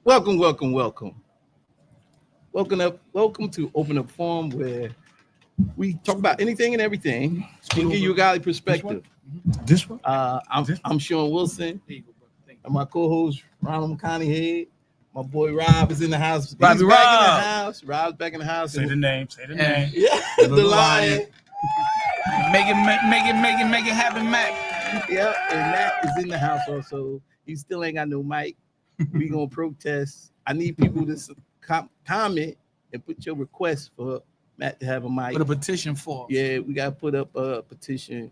Welcome, welcome, welcome. Welcome to Open Up Forum, where we talk about anything and everything and give you a godly perspective. This one? I'm Sean Wilson, and my co-host Ronald McConaughey Head. My boy Rob is in the house. He's back in the house. Rob's back in the house. Say the name. Say the name. Yeah, the lion. Make it happen, Mac. Yeah, and Matt is in the house also. He still ain't got no mic. We gonna protest. I need people to comment and put your request for Matt to have a mic. Put a petition for. Yeah, we gotta put up a petition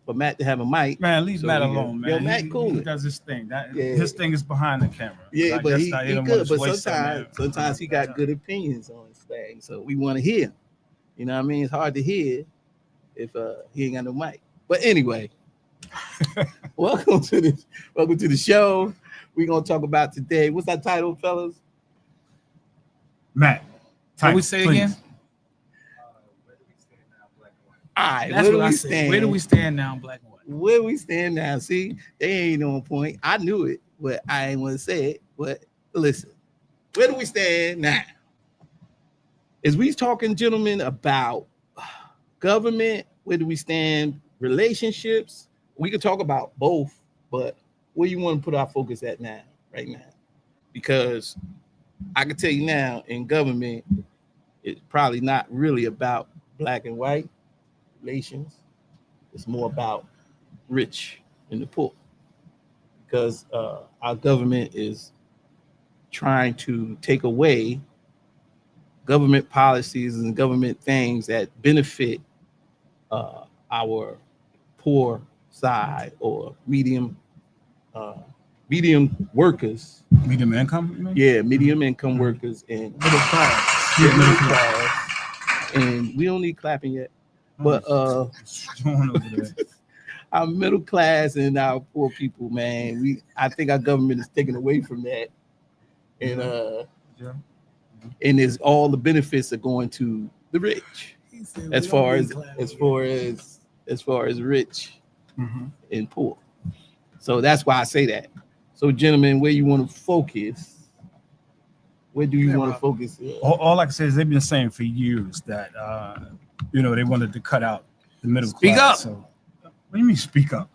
for Matt to have a mic. Man, leave Matt alone, man. Yo, Matt cool. He does his thing. His thing is behind the camera. Yeah, like, but he good. But sometimes sometimes he got good opinions on his thing. So we want to hear him. You know what I mean? It's hard to hear if he ain't got no mic. But anyway, welcome to the show. We're gonna talk about today. What's that title, fellas? Matt. What we say please. again? All right, That's where do what I we said. stand? Where do we stand now, black and white? Where we stand now? See, they ain't on point. I knew it, but I ain't want to say it. But listen, where do we stand now? As we talking, gentlemen, about government, where do we stand? Relationships. We could talk about both, but where you want to put our focus at now, right now? Because I can tell you now, in government, it's probably not really about black and white relations. It's more about rich and the poor, because our government is trying to take away government policies and government things that benefit our poor side or medium workers. Medium income? You mean? Yeah, medium income workers and Middle class. yeah, middle class. And we don't need clapping yet, but What's going on over there? our middle class and our poor people, man, I think our government is taking away from that, and Yeah. and is all the benefits are going to the rich, as far as rich Mhm. and poor. So that's why I say that. So, gentlemen, where you want to focus? Where do you want to focus? All I can say is they've been saying for years that they wanted to cut out the middle Speak class. up. So, what do you mean speak up?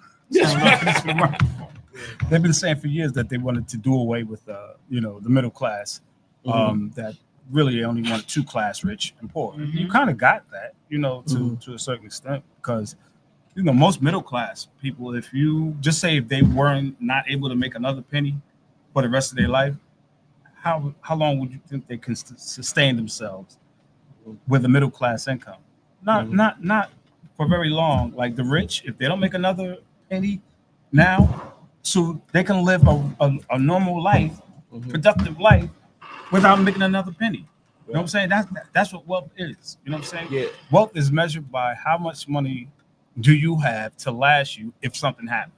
They've been saying for years that they wanted to do away with the middle class. That really only wanted two class, rich and poor. You kind of got that, to a certain extent, because most middle class people, if you just say if they weren't not able to make another penny for the rest of their life, how long would you think they can sustain themselves with a middle class income? Not for very long. Like the rich, if they don't make another penny now, so they can live a normal life, productive life, without making another penny. You know what I'm saying? That's what wealth is. You know what I'm saying? Yeah. Wealth is measured by how much money do you have to last you if something happens.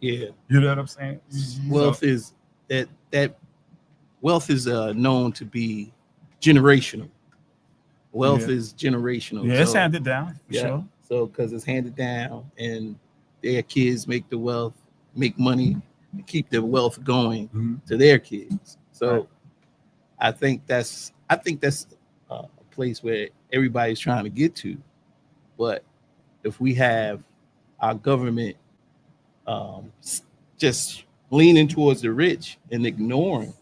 Yeah. You know what I'm saying? Wealth is that wealth is known to be generational. Wealth is generational. Yeah, it's So, handed down for yeah. sure. So because it's handed down, and their kids make money, and keep the wealth going to their kids. So Right. I think that's a place where everybody's trying to get to. But if we have our government just leaning towards the rich and ignoring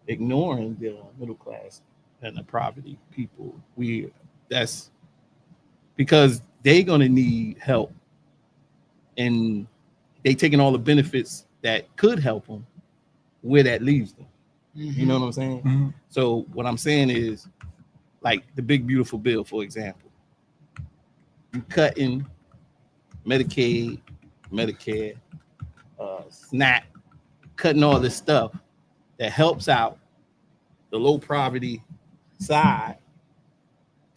the middle class and the poverty people, that's because they're gonna need help, and they taking all the benefits that could help them where that leaves them. You know what I'm saying? Mhm. So what I'm saying is, like the big beautiful bill, for example, you cutting Medicaid, Medicare, SNAP, cutting all this stuff that helps out the low poverty side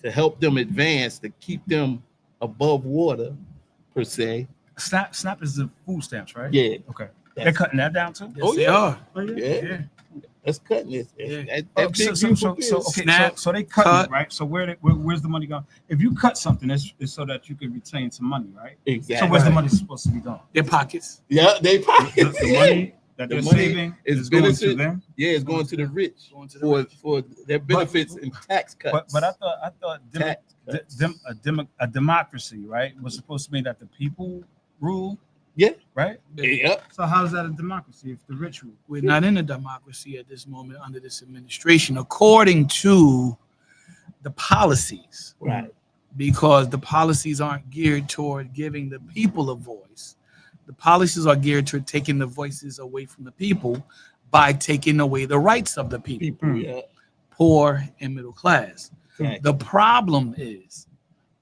to help them advance, to keep them above water, per se. SNAP is the food stamps, right? Yeah. Okay. They're cutting that down too. Yes, they are. Yeah. That's cutting it. Yeah. That big beautiful bill. Snap, So they cut cut. it, right? So where's the money going? If you cut something, it's so that you can retain some money, right? Exactly. So where's the money supposed to be going? Their pockets. Yeah, they The pockets. money that The they're money saving is is going to benefit- them. Yeah, it's going to the rich Going to the rich. for their benefits and tax cuts. But I thought Tax cuts. a democracy, right, was supposed to mean that the people rule. Yeah. Right. Yep. So how is that a democracy if the rich rule? We're not in a democracy at this moment under this administration, according to the policies, Right. because the policies aren't geared toward giving the people a voice. The policies are geared toward taking the voices away from the people by taking away the rights of the people, People. Yeah. poor and middle class. Exactly. The problem is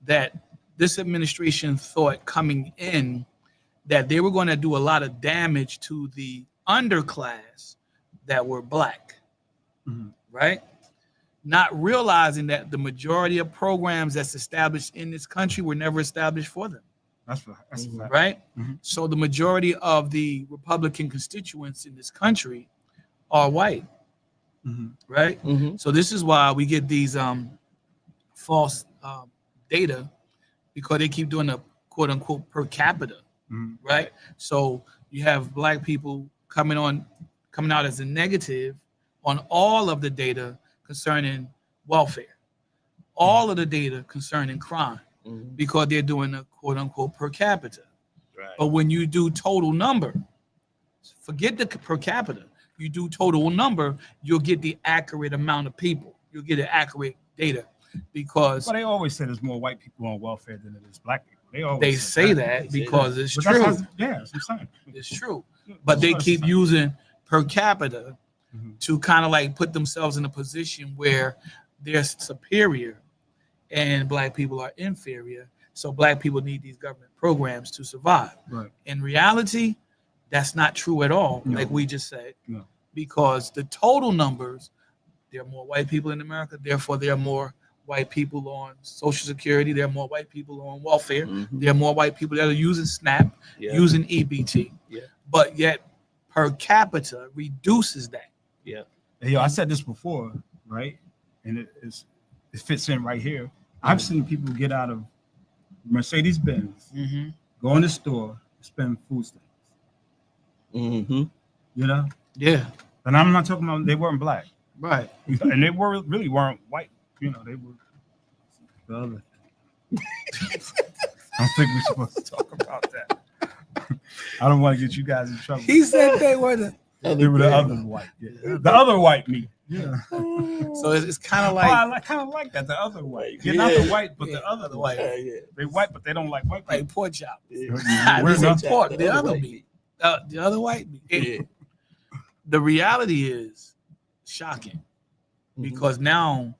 that this administration thought coming in that they were going to do a lot of damage to the underclass that were black, Mhm. right? Not realizing that the majority of programs that's established in this country were never established for them, That's a fact. right? Mhm. So the majority of the Republican constituents in this country are white, Mhm. right? Mhm. So this is why we get these false data, because they keep doing the quote unquote per capita, Mhm. right? So you have black people coming out as a negative on all of the data concerning welfare, all of the data concerning crime, Mhm. because they're doing a quote unquote per capita. Right. But when you do total number, forget the per capita, you do total number, you'll get the accurate amount of people. You'll get the accurate data, because But they always say there's more white people on welfare than it is black people. They always they say that They say because it's But that's true. how- yeah, that's what I'm saying. It's true. But they That's keep what I'm using per capita Mhm. to kind of like put themselves in a position where they're superior and black people are inferior. So black people need these government programs to survive. Right. In reality, that's not true at all, No. like we just said. No. Because the total numbers, there are more white people in America, therefore there are more white people on Social Security, there are more white people on welfare, Mhm. there are more white people that are using SNAP, Yeah. using EBT. Yeah. But yet per capita reduces that. Hey, yo, I said this before, right? And it fits in right here. I've seen people get out of Mercedes Benz, go in the store, spend food stamps. Mhm. You know, Yeah, and I'm not talking about they weren't black, right. and they really weren't white. You know, they were the other. I don't think we're supposed to talk about that. I don't want to get you guys in trouble. He said they were the. They were the other white, yeah. The other white meat. Yeah. So it's kind of Oh, I like kind of like that. The other white. You're not the white, but Yeah, the other the white. white. Yeah. They white, but they don't like white people. pork chop. Yeah. Where's This is that? pork, the other white meat. The other white meat. Yeah. The reality is shocking, because now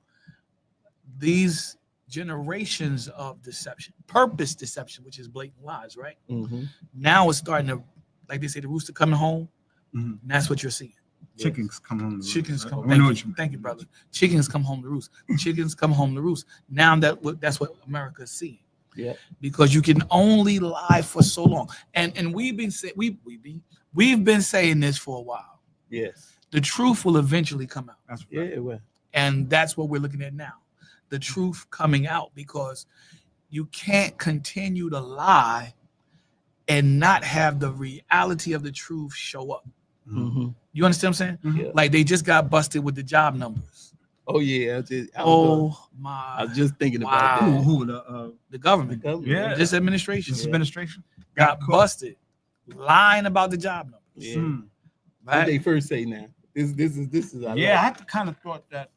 these generations of deception, purpose deception, which is blatant lies, right? Mhm. Now it's starting to, like they say, the rooster coming home. Mhm. And that's what you're seeing. Chickens come home. to roost, Chickens right? come. I know what Thank you you, mean. thank you, brother. Chickens come home to roost. Chickens come home to roost. Now that's what America's seeing. Yeah. Because you can only lie for so long, and we've been saying this for a while. Yes. The truth will eventually come out, That's right. Yeah. Well. and that's what we're looking at now. The truth coming out, because you can't continue to lie and not have the reality of the truth show up. Mhm. You understand what I'm saying? Yeah. Like they just got busted with the job numbers. Oh yeah. I was Oh my! just thinking Wow. about Who? that. Who? The The government, government. Yeah. this administration, This administration got caught. busted lying about the job numbers. Yeah. Hmm. What Right? they first say now? This is. I Yeah, I like. had kind of thought that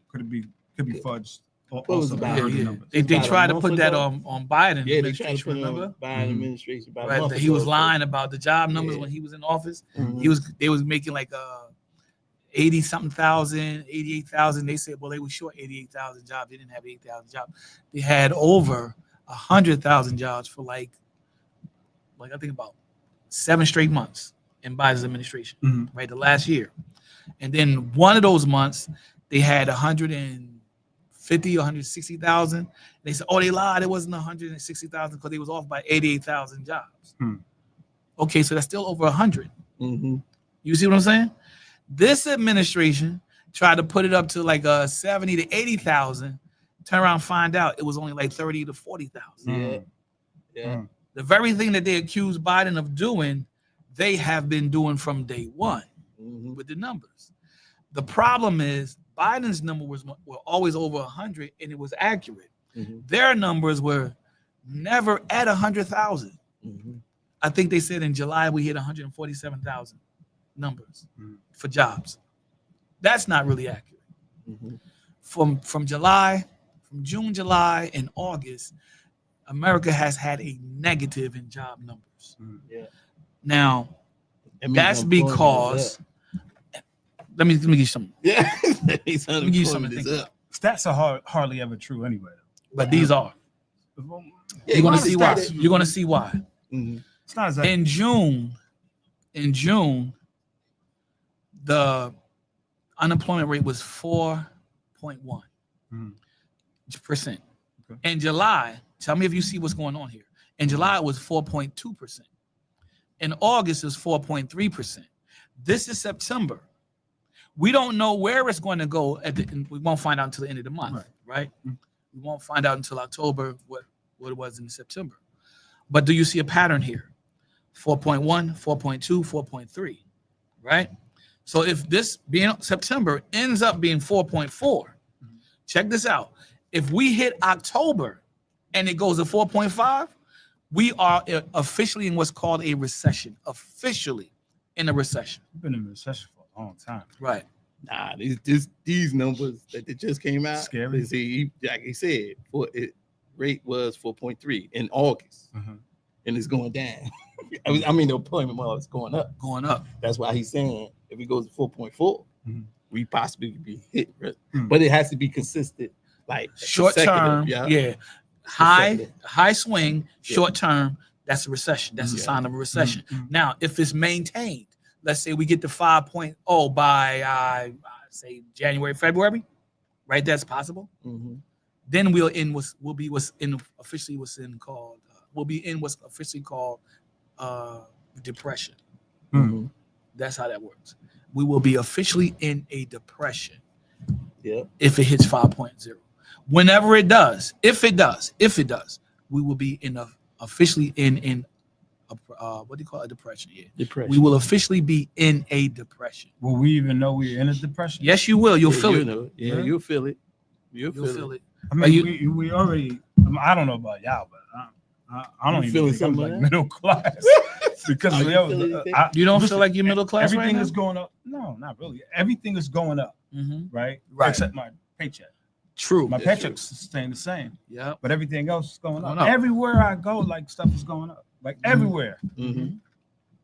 could be fudged. was Also, about? Yeah, early yeah. numbers. They About a tried to month put that ago. on Biden. Yeah, they tried to put it remember? on Biden Mhm. administration about a Right, month that he was ago. lying about the job numbers Yeah. when he was in office. Mhm. They was making like 80 something thousand, 88,000. They said, well, they were short 88,000 jobs. They didn't have 8,000 jobs. They had over 100,000 jobs for like I think about 7 straight months in Biden's administration, Mhm. right? The last year. And then one of those months, they had 150 or 160,000. They said, oh, they lied. It wasn't 160,000 because they was off by 88,000 jobs. Hmm. Okay, so that's still over 100. Mhm. You see what I'm saying? This administration tried to put it up to like 70 to 80,000. Turn around and find out it was only like 30 to 40,000. Yeah. Yeah. Mm. The very thing that they accused Biden of doing, they have been doing from day one Mhm. with the numbers. The problem is Biden's number were always over 100, and it was accurate. Mhm. Their numbers were never at 100,000. Mhm. I think they said in July we hit 147,000 numbers for jobs. That's not really accurate. Mhm. From June, July, and August, America has had a negative in job numbers. Yeah. Now, That means that's unemployment because is let me give you something. up. Yeah. That means Let me give you something unemployment to is think up. Stats are hardly ever true anyway. But these are. Yeah, You're gonna you see why. understand it. You're gonna see why. Mhm. It's not exactly. In June, the unemployment rate was 4.1%. Okay. In July, tell me if you see what's going on here. In July, it was 4.2%. In August, it was 4.3%. This is September. We don't know where it's going to go we won't find out until the end of the month, right? Mhm. We won't find out until October what it was in September. But do you see a pattern here? 4.1, 4.2, 4.3, right? So if this being September ends up being 4.4, check this out. If we hit October and it goes to 4.5, we are officially in what's called a recession. Officially in a recession. We've been in a recession for a long time. Right. Nah, these numbers that they just came out. Scary. See, like he said, rate was 4.3 in August, and it's going down. I mean, the employment is going up. Going up. That's why he's saying if it goes to 4.4, Mhm. we possibly could be hit. Mhm. But it has to be consistent, like Short term, consecutive, yeah. High Consecutive. swing, Yeah. short term, that's a recession. That's a Yeah. sign of a recession. Mhm. Now, if it's maintained, let's say we get to 5.0 by say January, February, right? That's possible. Mhm. Then we'll be what's officially called depression. Mhm. That's how that works. We will be officially in a depression Yeah. if it hits 5.0. Whenever it does, if it does, we will be officially in a what do you call it? A depression? Yeah. Depression. We will officially be in a depression. Will we even know we're in a depression? Yes, you will. You'll Yeah, feel you it. know. Yeah, Really? you'll feel it. You'll You'll feel it. I Are mean, we already. I don't know about y'all, but I don't You even feeling think I'm some of like that? middle class because Are you feeling anything? You don't listen, feel like you're middle class right Everything now? is going up. No, not really. Everything is going up, Mhm. right? Right. Except my paycheck. True. My That's paycheck's staying the same, Yeah. but everything else is going Going up. up. Everywhere I go, like stuff is going up. Like everywhere. Mhm. You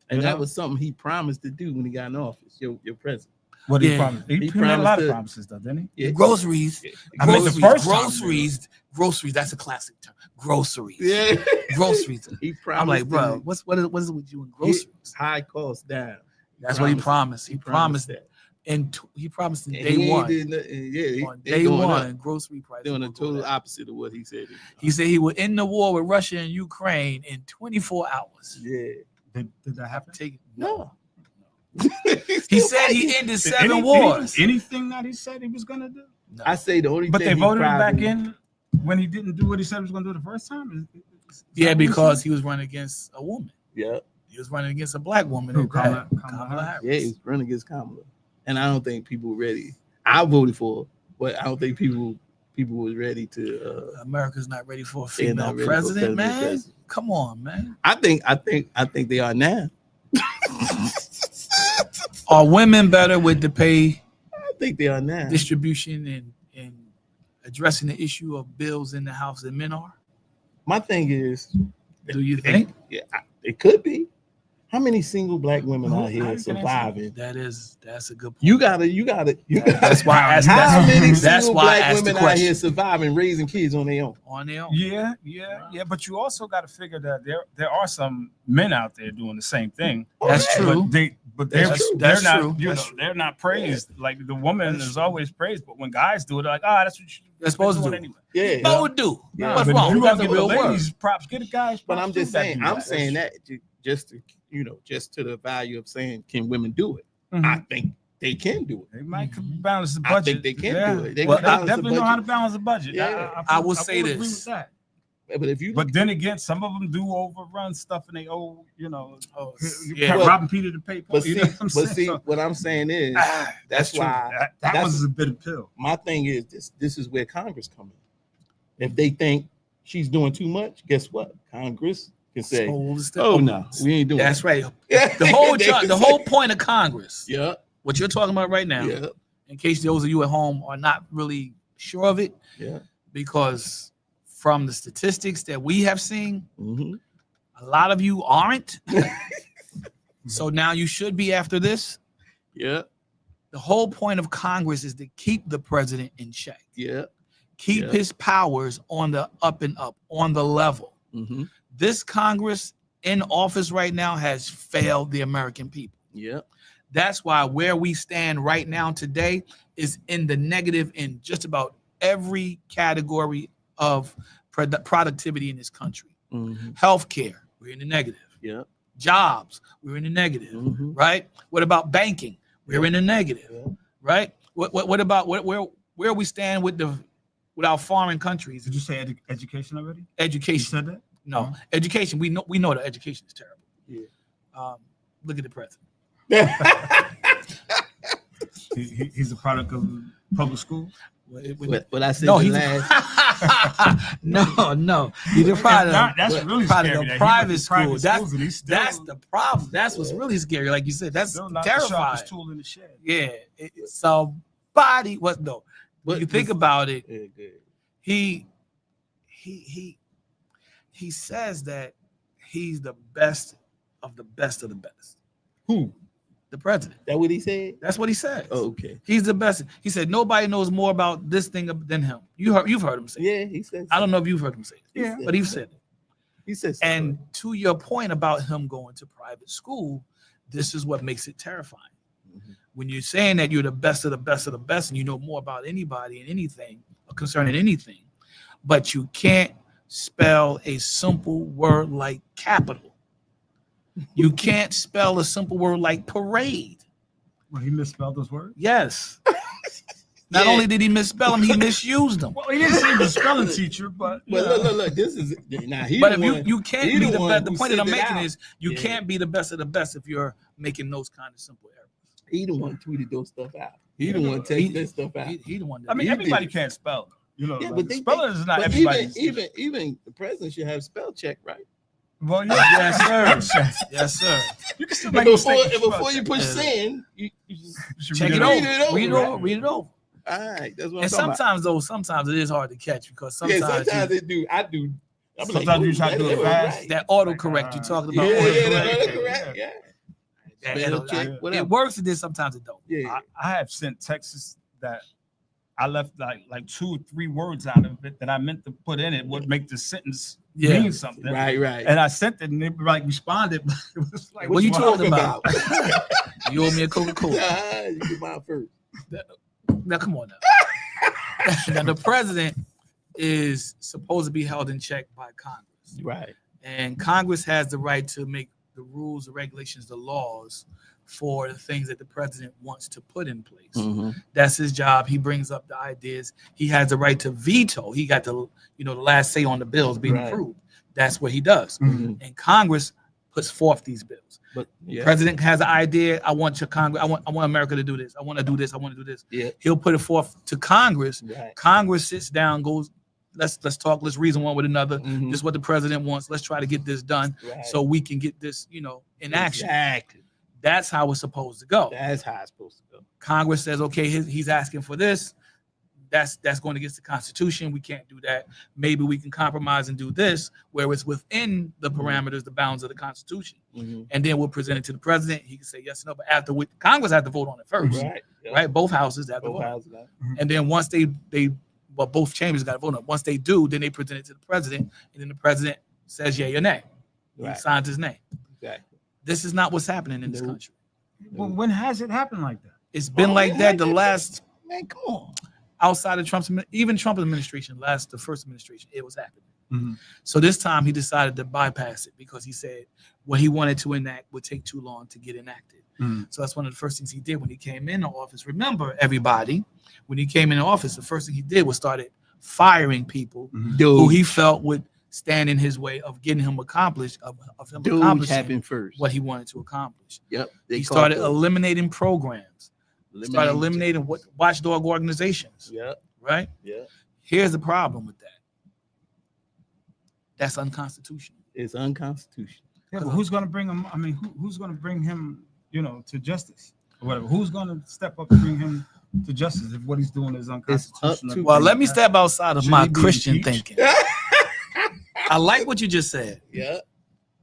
And that know? was something he promised to do when he got in office. Your president. What did Yeah. he promise? He made a promised lot of to- promises, though, didn't he? Yeah. Groceries. I mean, the first time, Groceries. That's a classic term. Groceries. Yeah. Groceries. He promised. I'm like, bro, to what is it with you and get groceries? high costs down. That's what he promised. He promised, that. and he promised in And day he ain't one. did nothing. Yeah, On they day going one, up, grocery prices doing will the go total down. opposite of what he said. He said he would end the war with Russia and Ukraine in 24 hours. Yeah. Did that happen? No. He said he ended Did 7 wars. Anything that he said he was gonna do. No. I say the only But thing they he voted him back probably- in when he didn't do what he said he was gonna do the first time. Is that Yeah, what he because said? he was running against a woman. Yeah. He was running against a black woman. Who, at that. Kamala Kamala Harris? Harris. Yeah, he's running against Kamala. And I don't think people were ready. I voted for her, but I don't think people was ready to America's not ready for a they're female not ready for president, man. president. Come on, man. I think they are now. Are women better with the pay I think they are now. distribution and addressing the issue of bills in the house than men are? My thing is, Do you think? yeah, it could be. How many single black women Who- out how here you can surviving? That's a good point. You gotta. That's why I asked. How many That's single why I black asked the women out here question. surviving, raising kids on their own? On their own. Yeah. But you also got to figure that there are some men out there doing the same thing. That's true. But That's they're true. That's not. true. You know, That's true. they're not praised. Like the woman is always praised, but when guys do it, they're like, that's what They're supposed to do. anyway. Yeah. What would do? Yeah, What's but wrong? if you That's want a to give real the word. ladies props, get the guys. But props I'm too just that saying. do I'm saying that just to the value of saying, can women do it? Mhm. I think they can do it. They might Mhm. balance the I budget. think they can do it. They Well, can I balance the definitely know how to budget. balance the budget. Yeah. I will say agree this. with that. But if you But then again, some of them do overrun stuff, and they owe, yeah. robbing Peter to pay Paul. but see, So, what I'm saying is that's true. why that that's- was a bitter pill. my thing is this is where Congress come in. If they think she's doing too much, guess what? Congress can say, "Oh no, we ain't doing." That's right. that." The whole They can the say- whole point of Congress, Yeah, what you're talking about right now, yeah, in case those of you at home are not really sure of it, yeah. because from the statistics that we have seen, Mm-hmm. a lot of you aren't. So now you should be after this. Yeah, The whole point of Congress is to keep the president in check, yeah. keep Yeah. his powers on the up and up, on the level. Mm-hmm. This Congress in office right now has failed the American people. Yeah. That's why where we stand right now today is in the negative in just about every category of productivity in this country. Mm-hmm. Healthcare, we're in the negative. Yeah. Jobs, we're in the negative. Mm-hmm. Right? What about banking? We're in the negative. Yeah. Right? What about where we stand with our foreign countries? Did you say education already? You Education. said that? No, education. We know that education is terrible. Yeah. Look at the president. He's a product of public school. What I said No, the he's last. no. He's a product. That's really product scary. of that he private went to school. private schools and he's still, That's the problem. That's what's really scary. Like you said, that's still not the terrifying. sharpest tool in the shed. Yeah. Somebody was no. When you think about it, Yeah, good. he says that he's the best of the best of the best. Who? The president. That what he said? That's what he says. Oh, okay. He's the best. He said nobody knows more about this thing than him. You've heard him say. It. Yeah, he said. I don't know if you've heard him say it, Yeah. but he said it. He said. And to your point about him going to private school, this is what makes it terrifying. Mm-hmm. When you're saying that you're the best of the best of the best and you know more about anybody and anything concerning anything, but you can't spell a simple word like capital. You can't spell a simple word like parade. Well, he misspelled those words. Yes. Not Yeah. only did he misspell them, he misused them. Well, he didn't say the spelling teacher, but Well, look. This is now. But if you can't he be the the one best, the who point that I'm sent it making out. is you Yeah. can't be the best of the best if you're making those kind of simple errors. He the one tweeted those stuff out. He the one text that stuff out. He the one that I mean, He everybody did. can't spell. Yeah, Yeah, like, but they- spelling is not But everybody's. even the president should have spell check, right? Well, yeah, Yes, sir. Yes, sir. You can still And make before, mistakes. and before you push Yeah. send, you just Check it read over. it over, Read it right? over. Read it over. all right. That's what I'm And talking sometimes it is hard to catch because about. Yeah, sometimes sometimes they do. I do. I'm Sometimes you try to do it fast. that autocorrect you're talking Yeah, about. yeah, autocorrect, that's correct. Yeah, that- spell check, yeah. whatever. it works and then sometimes it don't. Yeah, I have sent texts that I left like 2 or 3 words out of it that I meant to put in it would make the sentence Yeah. mean something. right. And I sent it and they like responded. It was like, What you wrong? talking about? You owe me a Coca-Cola. You get mine first. Now come on now. Now the president is supposed to be held in check by Congress. Right. And Congress has the right to make the rules, the regulations, the laws for the things that the president wants to put in place. Mm-hmm. That's his job. He brings up the ideas. He has the right to veto. He got the last say on the bills being Right. approved. That's what he does. Mhm. And Congress puts forth these bills. But yeah, President has an idea. I want your Congress. I want America to do this. I want to do this. I want to do this. yeah, He'll put it forth to Congress. right. Congress sits down, goes, let's talk. Let's reason one with another. Mhm. This is what the president wants. Let's try to get this done Right. so we can get this, in action. Exactly. That's how it's supposed to go. That's how it's supposed to go. Congress says, okay, he's asking for this. That's going against the Constitution. We can't do that. Maybe we can compromise and do this, where it's within the parameters, the bounds of the Constitution. Mhm. And then we'll present it to the president. He can say yes or no. But after Congress has to vote on it first, Right. Yeah. right? Both houses have to Both vote. houses got it. And then once both chambers got to vote on it. Once they do, then they present it to the president, and then the president says yay or nay. He Right. signs his name. Exactly. This is not what's happening in this No. country. Well, when has it happened like that? It's been Oh, like yeah, that the yeah. last, Man, come on. outside of Trump's administration, the first administration, it was happening. Mhm. So this time he decided to bypass it because he said what he wanted to enact would take too long to get enacted. Mhm. So that's one of the first things he did when he came into office. Remember, everybody, when he came into office, the first thing he did was started firing people Mhm. who Dude. he felt would stand in his way of getting him accomplished, of him Doge accomplishing happened first. what he wanted to accomplish. Yep. He caught started those. eliminating programs, started Eliminating- eliminating what watchdog organizations, Yep. right? Yep. Here's the problem with that. That's unconstitutional. It's unconstitutional. Yeah, but who's going to bring him? I mean, who's going to bring him, to justice or whatever? Who's going to step up and bring him to justice if what he's doing is unconstitutional? to- Well, let me step outside of Should my he be Christian impeached? thinking. I like what you just said. Yeah.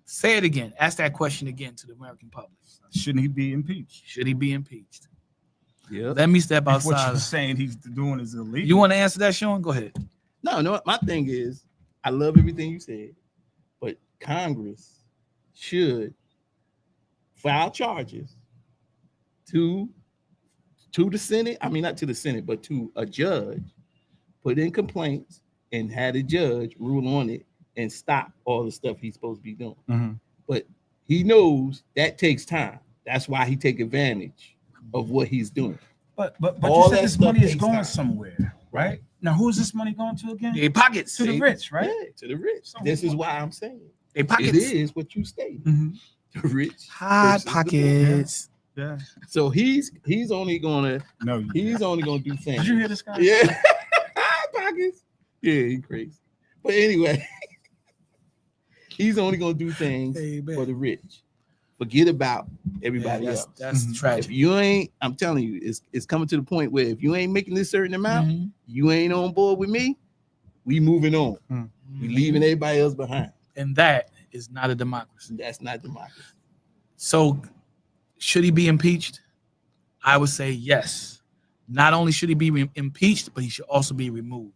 Say it again. Ask that question again to the American public. Shouldn't he be impeached? Should he be impeached? Yep. Let me step If what outside. you're saying he's doing is illegal. You want to answer that, Sean? Go ahead. No, my thing is, I love everything you said, but Congress should file charges to the Senate. I mean, not to the Senate, but to a judge, put in complaints and had a judge rule on it and stop all the stuff he's supposed to be doing. Mhm. But he knows that takes time. That's why he take advantage of what he's doing. But All you said that this stuff money is takes going time. somewhere, right? Now, who's this money going to again? They pockets. To the rich, right? Yeah, to the rich. So This is why I'm saying They it pockets. is what you stated. Mhm. The rich. Hot versus the poor. pockets. Yeah. So he's only gonna No. do things. Did you hear this guy? Yeah. Pockets. Yeah, he crazy. But anyway, he's only gonna do things Hey, man. for the rich. Forget about everybody Yeah, else. that's Mhm. If tragic. you ain't, I'm telling you, it's coming to the point where if you ain't making this certain amount, Mhm. you ain't on board with me, we moving on. We leaving everybody else behind. And that is not a democracy. That's not democracy. So, should he be impeached? I would say yes. Not only should he be impeached, but he should also be removed.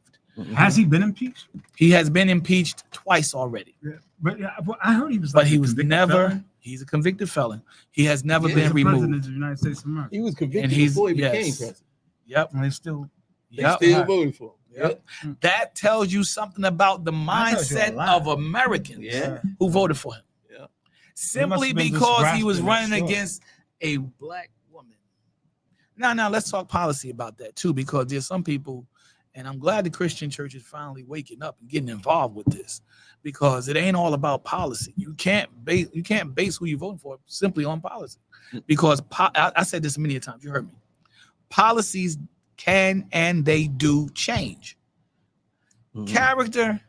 Has he been impeached? He has been impeached twice already, Yeah. But I heard he was. but like he a was convicted never. felon. He's a convicted felon. He has never Yeah, He's been the president removed. of the United States of America. He was convicted And he's- before he became yes. president. Yep. And they still. They Yep. still Right. voted for him. Yep. That tells you something about the That tells you a mindset lot. of Americans Yeah. who voted for him. Yeah. Simply been just because he was grasping at running straws. against a black woman. Now, let's talk policy about that too, because there's some people, and I'm glad the Christian church is finally waking up and getting involved with this, because it ain't all about policy. You can't base who you're voting for simply on policy, because I said this many times. You heard me. Policies can and they do change. Mhm. Character,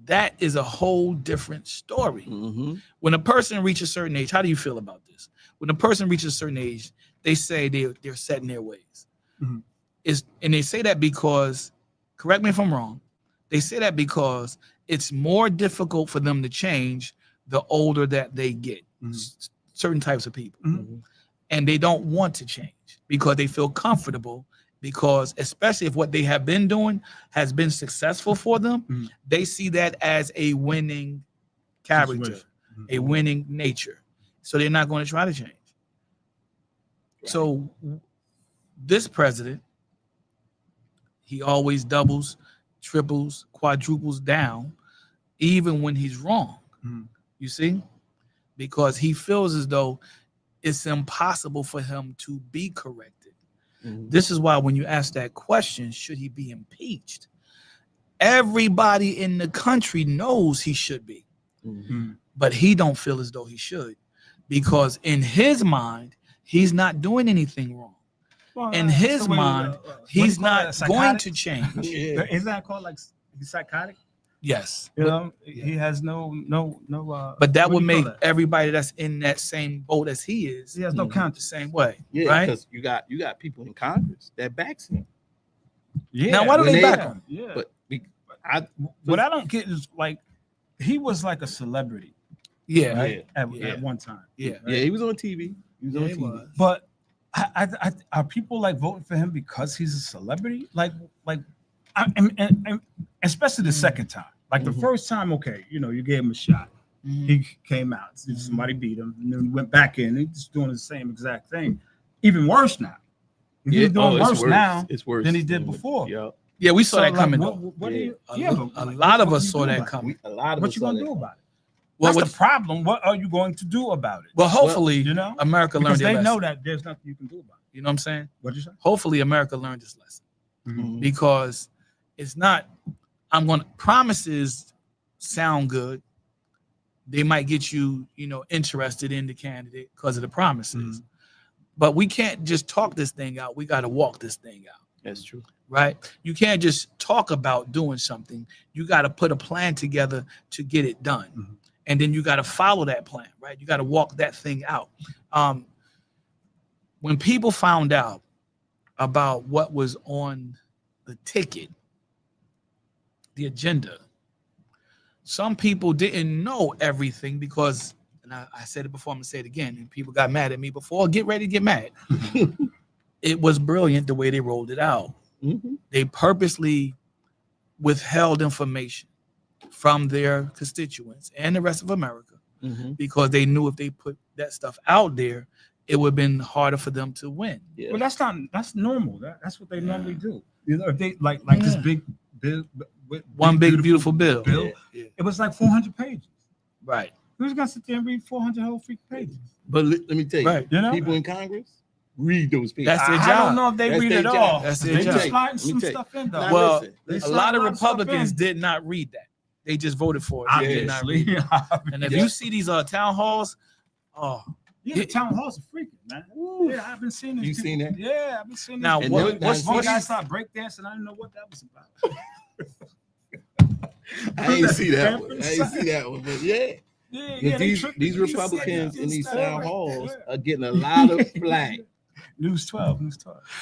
that is a whole different story. Mhm. When a person reaches a certain age, how do you feel about this? When a person reaches a certain age, they say they're set in their ways. Mhm. And they say that because, correct me if I'm wrong, they say that because it's more difficult for them to change the older that they get. Certain types of people. Mhm. And they don't want to change because they feel comfortable, because especially if what they have been doing has been successful for them, Mhm. they see that as a winning character, Situation. Mhm. a winning nature. So they're not going to try to change. So this president, he always doubles, triples, quadruples down, even when he's wrong. Mhm. You see? Because he feels as though it's impossible for him to be corrected. Mhm. This is why when you ask that question, should he be impeached? Everybody in the country knows he should be, Mhm. but he don't feel as though he should, because in his mind, he's not doing anything wrong. Well, In that's his the way, mind, what He's do you call not that, going psychotic? to change. Yeah. Isn't that called like he's psychotic? Yes. You know, he has no. But that what would do you make call that? everybody that's in that same boat as he is He has no Mhm. the conscience. same way. Yeah, right? because you got people in Congress that backs him. Yeah. Now, why do when they they- back him? Yeah. But What I don't get is like he was like a celebrity, Yeah. right? Yeah. At Yeah. one time. Yeah. yeah, he was on TV. He was Yeah, on he TV. was. But are people like voting for him because he's a celebrity? And especially the second time. Like the Mhm. first time, okay, you gave him a shot. Mhm. He came out, somebody beat him, and then he went back in. He's just doing the same exact thing, even worse now. He's doing it's worse now. It's worse than he did before. Yeah, Yeah, we saw So, that like, coming. what though. do you? A Yeah, lo- but a like, lot of what us do you saw do that about it? coming. a lot of What us you saw gonna that. do about it? Well, That's the problem. What are you going to do about it? well, hopefully, You know, America learned because their they lesson. know that there's nothing you can do about it. You know what I'm saying? What'd you say? Hopefully, America learned this lesson, Mhm. because it's not promises sound good. They might get you, interested in the candidate because of the promises. But we can't just talk this thing out. We got to walk this thing out. That's true. Right? You can't just talk about doing something. You got to put a plan together to get it done. And then you got to follow that plan, right? You got to walk that thing out. When people found out about what was on the ticket, the agenda, some people didn't know everything because, and I said it before, I'm gonna say it again, and people got mad at me before. Get ready to get mad. It was brilliant the way they rolled it out. They purposely withheld information from their constituents and the rest of America because they knew if they put that stuff out there, it would have been harder for them to win. Well, that's normal. That's what they normally do. If they like this big bill, one big beautiful bill. Yeah. It was like 400 pages. Right. Who's gonna sit there and read 400 whole freaking pages? But let me tell you, Right. People in Congress read those pages. That's their I job. don't know if they That's read their it job. all. That's They their just job. sliding Let me some tell you. stuff in though. Now, Well, listen, a lot of stuff Republicans in. did not read that. They just voted for it. They did not Obviously. read it. And if you see these town halls, The town halls are freaking, man. Yeah, I've been seeing this. You seen that? Yeah, I've been seeing Now, this. And what, what's One guy what's started breakdancing. I didn't know what that was about. I ain't see that one. But yeah. Yeah, These Republicans in these town halls are getting a lot of flack. News 12.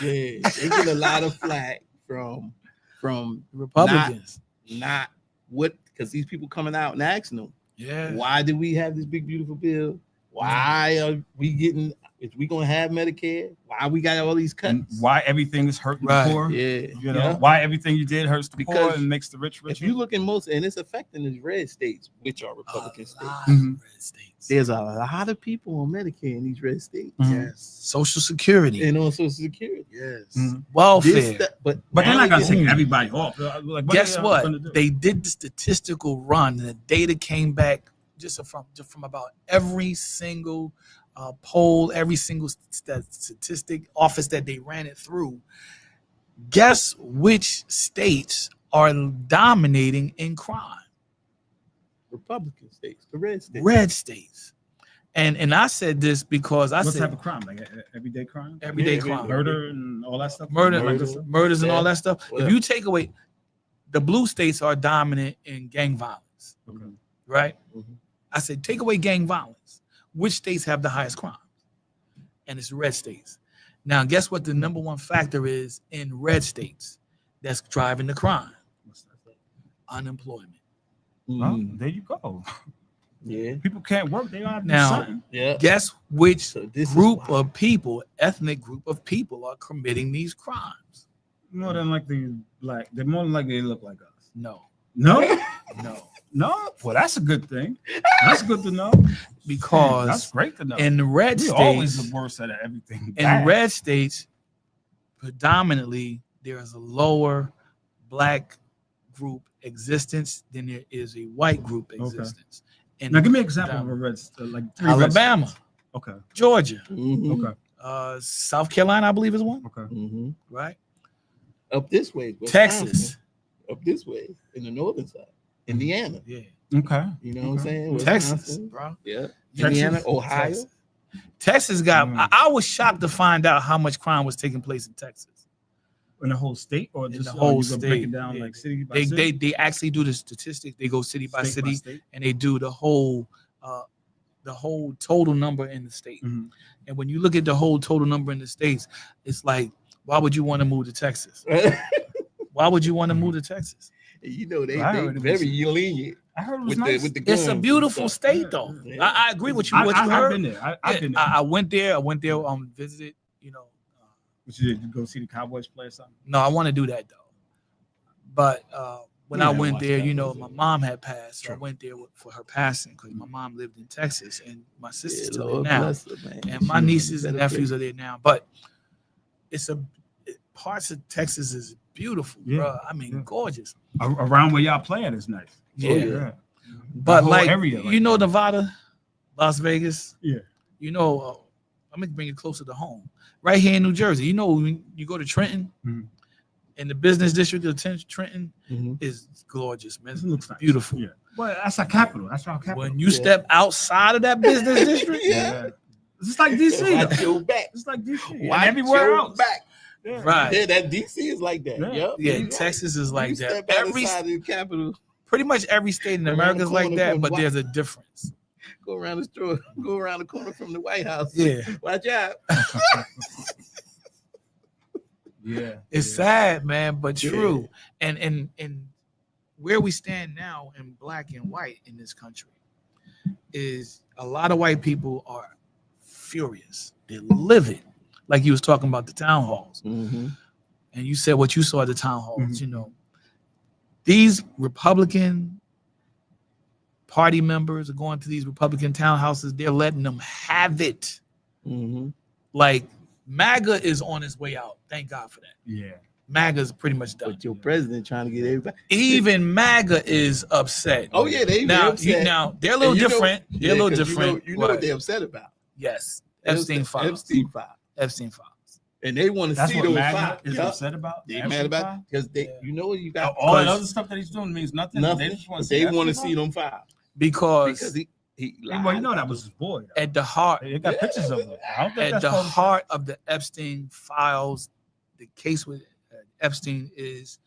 Yeah, they get a lot of flack from Republicans? not what, because these people coming out and asking them, Yeah. why did we have this big beautiful bill? Why are we getting? Is we gonna have Medicare? Why we got all these cuts? And why everything is hurting Right. the poor? Yeah, You know why everything you did hurts the poor Because and makes the rich richer. if you look in most, and it's affecting the red states, which are Republican states. Mhm. Red states. There's a lot of people on Medicare in these red states, Mhm. Yes. Social Security. and on Social Security. Yes. Mhm. Welfare. But but they're now not gonna they- take everybody off. Like, Guess are they what? gonna do? They did the statistical run, and the data came back just from about every single poll, every single statistic office that they ran it through. Guess which states are dominating in crime? Republican states, the red states. Red states. And I said this because I what said type of crime? Like everyday crime? everyday Yeah, crime, Murder and all that stuff? Murder. Murder. and all that stuff. Yeah. If you take away, the blue states are dominant in gang violence, Okay. right? Mhm. I said take away gang violence. Which states have the highest crime? And it's red states. Now, guess what the number one factor is in red states that's driving the crime? What's that? Unemployment. Well, Mm, there you go. yeah, People can't work. They gotta do Now- something. yeah. Guess which So this group is why. of people, ethnic group of people, are committing these crimes? More than likely black. They're more than likely they look like us. No, No, no, no. Well, that's a good thing. That's good to know. That's because great to know. in the red we always states, the worst at everything. in bad. red states, predominantly there is a lower black group existence than there is a white group existence. And Now, give me an example of a red, like 3 red Alabama, states. Okay. Georgia, Mhm, Okay. South Carolina, I believe is one, Okay. mhm. right? Up this way, Texas, up this way, in the northern side, Indiana. yeah, Okay. You know what I'm Okay. saying? Texas, Wisconsin, bro. yeah, Texas? Indiana, Ohio. Texas got. Mm. I was shocked to find out how much crime was taking place in Texas. In the whole state, or In just the whole you gonna break state, it down yeah. like city by They city? they actually do the statistics. They go city by State city, state? and they do the whole total number in the state. Mhm. And when you look at the whole total number in the states, it's like, why would you want to move to Texas? Why would you want to move to Texas? You know they I heard it was- very lenient I heard it was with nice. the It's a guns and beautiful stuff. state, though. Yeah. I agree with you. What you I've heard? been there. I've been there. I went there. Visited. Did you go see the Cowboys play or something? No, I want to do that though. But when I Yeah, went watch there, that. my mom had passed. So I True. went there for her passing because my mom lived in Texas and my sister's Yeah, still there Lord now. bless her, man. And my She nieces and better nephews place. are there now. But parts of Texas is beautiful, Yeah, bro. I mean, yeah. gorgeous. Around where y'all playing is nice. Yeah. yeah. But whole like, area like you know, that. Nevada, Las Vegas. Yeah. You know, I'm gonna bring it closer to home. Right here in New Jersey. You know, when you go to Trenton Mhm. And the business district of Trenton Mhm. is gorgeous, man. It looks nice. Beautiful. Yeah. Well, that's our capital. That's our capital. When you step outside of that business district, Yeah. It's just like DC. Watch though. your back. It's like DC. And Watch everywhere your else. back. Yeah. right? Yeah, that DC is like that. Yeah. Yep. Yeah, You're right. Texas is You like that. step Every outside of the capital, pretty much every state in Around America the is like corner that, from but White- there's a difference. go around the store, go around the corner from the White House. Yeah, Watch out. Yeah. it's sad, man, but true. And where we stand now in black and white in this country is a lot of white people are furious. They're livid, like you was talking about the town halls, Mm-hmm. and you said what you saw at the town halls. Mhm. You know, these Republican party members are going to these Republican townhouses. They're letting them have it. Mm-hmm. Like MAGA is on its way out. Thank God for that. Yeah. MAGA's pretty much done. But your president trying to get everybody. Even MAGA is upset. Oh yeah, they now, upset. now they're a little And you know- different. They're a Yeah, little 'cause different. You know Right. what they're upset about. Yes, They're Epstein upset- files. Epstein file. Epstein files. And they want to That's see what those MAGA files. is Yup. upset about. They The mad about Epstein because they, Yeah. you know, you file? got All that Because- other stuff that he's doing means nothing. nothing. They just want to They see. want to Epstein see them files Because because he files. Well, you know that was his boy. Though. at the heart, They got pictures of it. I don't think at that's the Photoshop. heart of the Epstein files, the case with Epstein is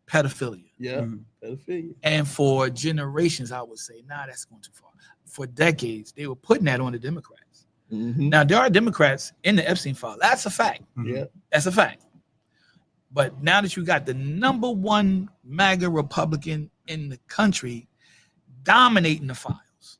pedophilia. Yeah, Mhm. pedophilia. And for generations, I would say, nah, that's going too far. For decades, they were putting that on the Democrats. Mm-hmm. Now, there are Democrats in the Epstein file. That's a fact. Mhm. Yeah, That's a fact. But now that you got the number one MAGA Republican in the country dominating the files,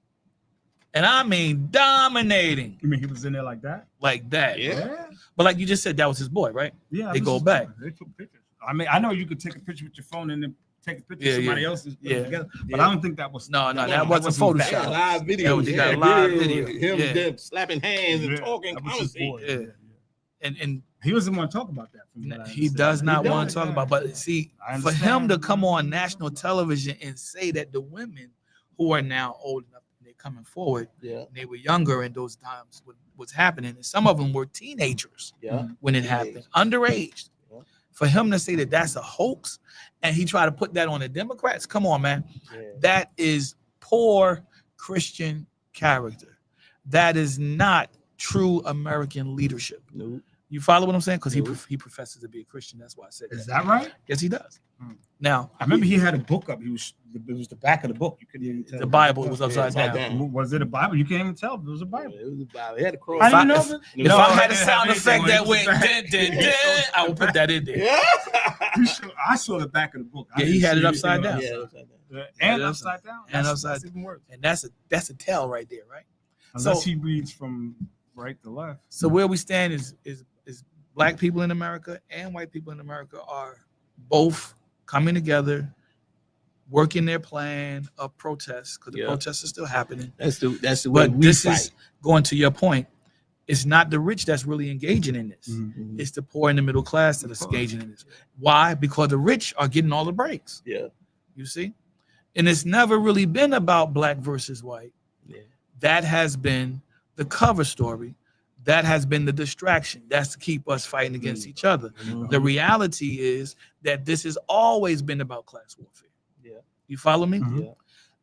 and I mean dominating You mean he was in there like that? like that. yeah. But like you just said, that was his boy, right? Yeah. They this go is- back. They took pictures. I mean, I know you could take a picture with your phone and then take a picture Yeah, of somebody yeah. else's put it Yeah. together. But Yeah. I don't think that was. No, No, that wasn't They Photoshop. got live video. They got live video. Him Yeah. them slapping hands and Yeah, talking. that was his boy. conversation. Yeah. And He doesn't want to talk about that. from what I he understand. does not He want to don't. talk about. But see, I for him to understand. come on national television and say that the women who are now old enough, they're coming forward, Yeah, and they were younger in those times when what's happening, and some of them were teenagers yeah. when it Teenage. happened, underage. Yeah. For him to say that that's a hoax, and he tried to put that on the Democrats, come on, man. Yeah. That is poor Christian character. That is not true American leadership. Nope. You follow what I'm saying? Because Nope. he professes to be a Christian. That's why I said Is that. that right? Yes, he does. Hmm. Now, I remember he had a book up. It was the back of the book. You couldn't even tell. the Bible was upside upside down. down. Was it a Bible? You can't even tell. It was a Yeah, Bible. it was about. It had a cross. I didn't I- know if- that. If No, I it had a didn't sound have effect anything that when it went was dun, back. dun, dun, I will put that in there. Yeah. I saw the back of the book. I Yeah, he didn't had see it upside anything down. else. Yeah, upside down. And Yeah, upside down. and That's upside- even worse. And that's a tell right there, right? Unless So- he reads from right to left. So where we stand is black people in America and white people in America are both coming together, working their plan of protest because the Yeah. protests are still happening. That's the way But we this fight. is going to your point. It's not the rich that's really engaging in this. Mhm. It's the poor and the middle class that is engaging in this. Why? Because the rich are getting all the breaks. Yeah. You see? And it's never really been about black versus white. Yeah. That has been the cover story. That has been the distraction. That's to keep us fighting against each other. Mhm. The reality is that this has always been about class warfare. Yeah. You follow me? Mhm. Yeah.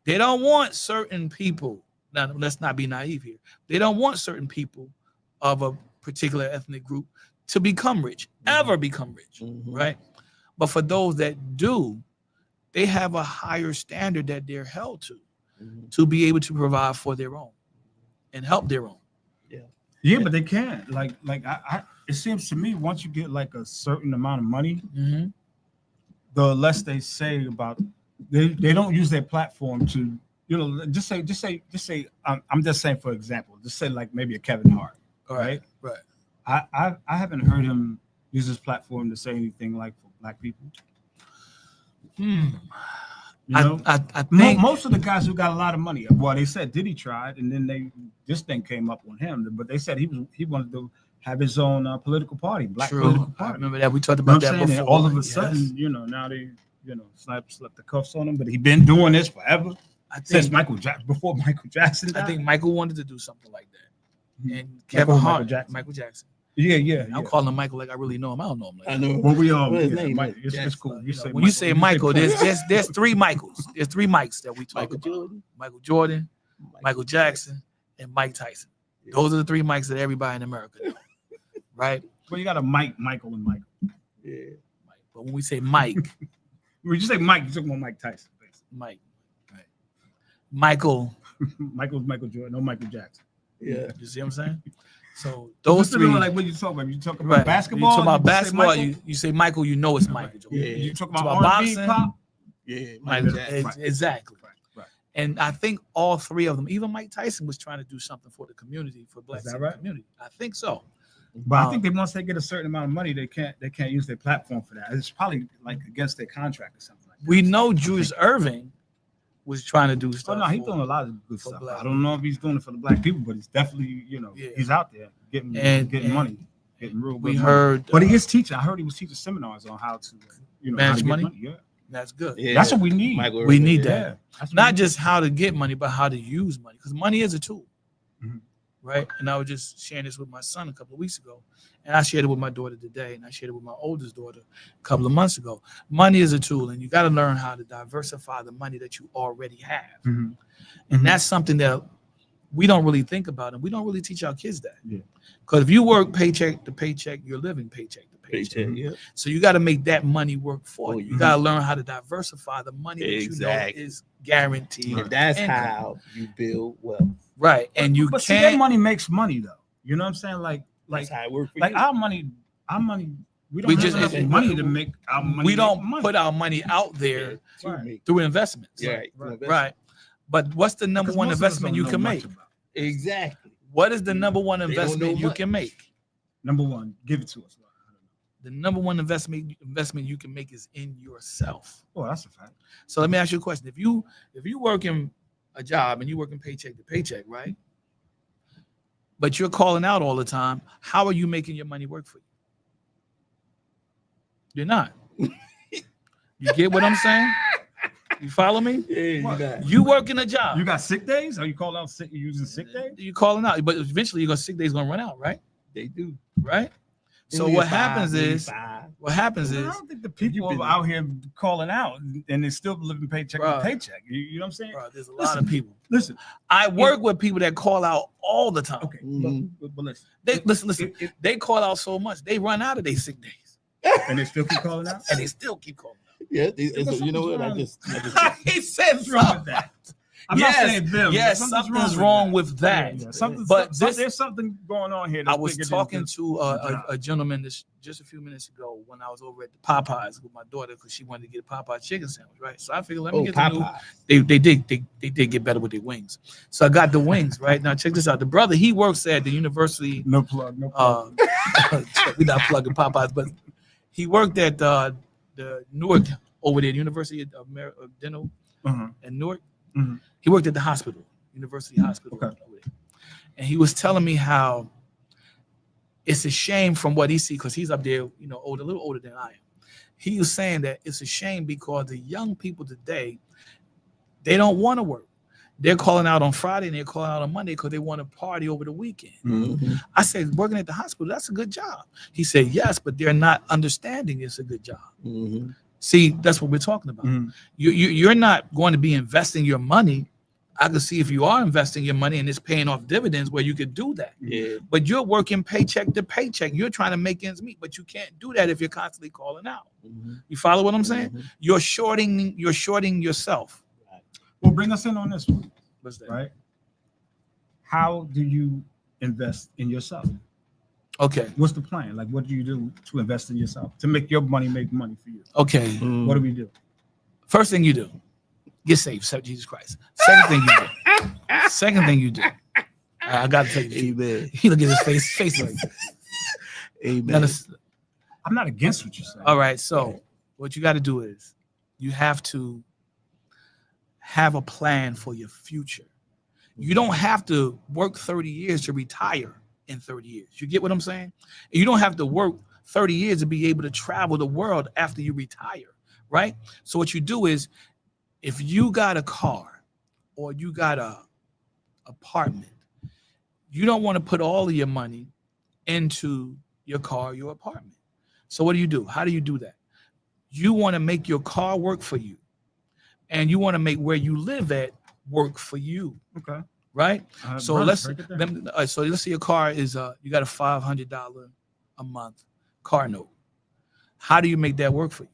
They don't want certain people. Now, let's not be naive here. They don't want certain people of a particular ethnic group to become rich, ever become rich, Mhm. right? But for those that do, they have a higher standard that they're held Mhm. to be able to provide for their own and help their own. Yeah, but they can't. Like I it seems to me once you get like a certain amount of money, the less they say about they don't use their platform to just say I'm just saying for example, just say like maybe a Kevin Hart, All right? right. I haven't heard him use his platform to say anything like for black people. You know, I think most of the guys who got a lot of money, well, they said Diddy tried, and then this thing came up on him. But they said he wanted to have his own political party, black political true. I party. remember that we talked You know about what I'm that saying? And before. all of a Yes. sudden, now they, slapped the cuffs on him. But he been doing this forever I since think before Michael Jackson died. I think Michael wanted to do something like that, Mhm. and Kevin Michael Hart, Jackson. Michael Jackson, Yeah. I'm calling him Michael like I really know him. I don't know him. Like I that. know. Well, we all. What his Yeah, name Mike, is? it's cool. Jackson. You say When you say Michael, Prince. there's three Michaels. There's three Mikes that we talk Michael about. Jordan, Michael Jordan, Michael Jackson, and Mike Tyson. Yeah. Those are the three Mikes that everybody in America knows, right? Well, you got a Mike, Michael, and Michael. Yeah. But when we say Mike, When you say Mike, you're talking about Mike Tyson. Basically. Mike, right? Michael, Michael's Michael Jordan, no Michael Jackson. Yeah. you see what I'm saying? So those Just three, like what you talking about? You talking about right? basketball? You talk about you say basketball. Michael? You say Michael, you know it's Michael Jordan. Yeah. You talk Talk about about R&B, boxing. pop? Yeah. Michael, Michael Jackson. Right. exactly. Right. And I think all three of them, even Mike Tyson, was trying to do something for the community, for Black that City right? community. I think so. But I think they once they get a certain amount of money, they can't use their platform for that. It's probably like against their contract or something like that. We know Julius Irving was trying to do Oh stuff. no, he's for- doing a lot of good for stuff. black I don't know if he's doing it for the black people, but he's definitely, Yeah. he's out there getting And- money, getting real. we good money. heard, But he is teaching. I heard he was teaching seminars on how to, how Manage to get money? Yeah, that's good. Yeah. that's what we need. Michael We Irvin, need yeah. that. Yeah, that's what Not we just how to get money, but how to use money, because money is a tool, Mhm. right? And I was just sharing this with my son a couple of weeks ago, and I shared it with my daughter today, and I shared it with my oldest daughter a couple of months ago. Money is a tool, and you got to learn how to diversify the money that you already have, Mhm. and that's something that we don't really think about, and we don't really teach our kids that. Yeah. Because if you work paycheck to paycheck, you're living paycheck to paycheck. Paycheck, yeah. So you got to make that money work for Oh, you. yeah. You got to learn how to diversify the money that Exactly. you know is guaranteed. And that's income. how you build wealth. Right. And you But see, that can't. money makes money though. You know what I'm saying? Like That's how it works for like you. our money. We don't We have just- enough money to make our money. We don't make money. put our money out there To Right. make- through investments. Yeah, Right. right. Right. But what's the number 'Cause one most of us investment don't you know can much make? about Exactly. What is the number one They don't know investment you much. can make? it. Number one, give it to us. The number one investment you can make is in yourself. Oh, that's a fact. So let me ask you a question. If you working a job and you working paycheck to paycheck, right? But you're calling out all the time, how are you making your money work for you? You're not. You get what I'm saying? You follow me? Yeah, What? you got- You working a job. You got sick days? Are you calling out sick? You using sick days? You calling out, but eventually you're gonna sick days gonna run out, right? they do. Right. So Maybe what 5, happens maybe is 5. what happens I is don't think the people been- out here calling out and they're still living paycheck to Bruh. paycheck. You know what I'm saying? bro, there's a lot of people. Listen. I work with people that call out all the time. Okay. Mhm. But listen. They listen. If- They call out so much they run out of their sick days, and they still keep calling out. and they still keep calling out. Yeah, But you know what? I something's just He said What's wrong with that? I'm Yes, not saying them. yes, something's wrong with that. Yeah, something, But but this- there's something going on here. I that's was bigger than talking just- to a gentleman just a few minutes ago when I was over at the Popeyes with my daughter because she wanted to get a Popeye chicken sandwich, right? So I figured let me oh, get the new. Popeye. They did get better with their wings. So I got the wings, right? Now check this out. The brother, he works at the university. No plug. No plug. We're not plugging Popeyes, but he worked at the Newark over there, the University of Dental Uh-huh. in Newark. Mhm. He worked at the hospital, University Hospital. Okay. Over there. And he was telling me how it's a shame from what he sees, because he's up there, older, a little older than I am. He was saying that it's a shame because the young people today, they don't want to work. They're calling out on Friday and they're calling out on Monday because they want to party over the weekend. Mhm. I said, working at the hospital, that's a good job. He said, yes, but they're not understanding it's a good job. Mhm. See, that's what we're talking about. Mhm. You're not going to be investing your money. I can see if you are investing your money and it's paying off dividends where you could do that. Yeah. But you're working paycheck to paycheck. You're trying to make ends meet, but you can't do that if you're constantly calling out. Mhm. You follow what I'm saying? Mhm. You're shorting yourself. Well, bring us in on this one, What's that? right? How do you invest in yourself? Okay. What's the plan? Like, what do you do to invest in yourself to make your money make money for you? Okay. Mhm. What do we do? First thing you do, get saved, accept Jesus Christ. Second thing you do. Second thing you do. I got to tell you. the truth. Amen. He look at his face like. Amen. Now, this- I'm not against what you're saying. all right. So what you got to do is you have to have a plan for your future. You don't have to work 30 years to retire in 30 years. You get what I'm saying? You don't have to work 30 years to be able to travel the world after you retire, right? So what you do is if you got a car or you got a apartment, you don't want to put all of your money into your car, your apartment. So what do? How do you do that? You want to make your car work for you, and you want to make where you live at work for you, Okay. right? So Brother, let's break it down. so let's say your car is you got a $500 a month car note. How do you make that work for you?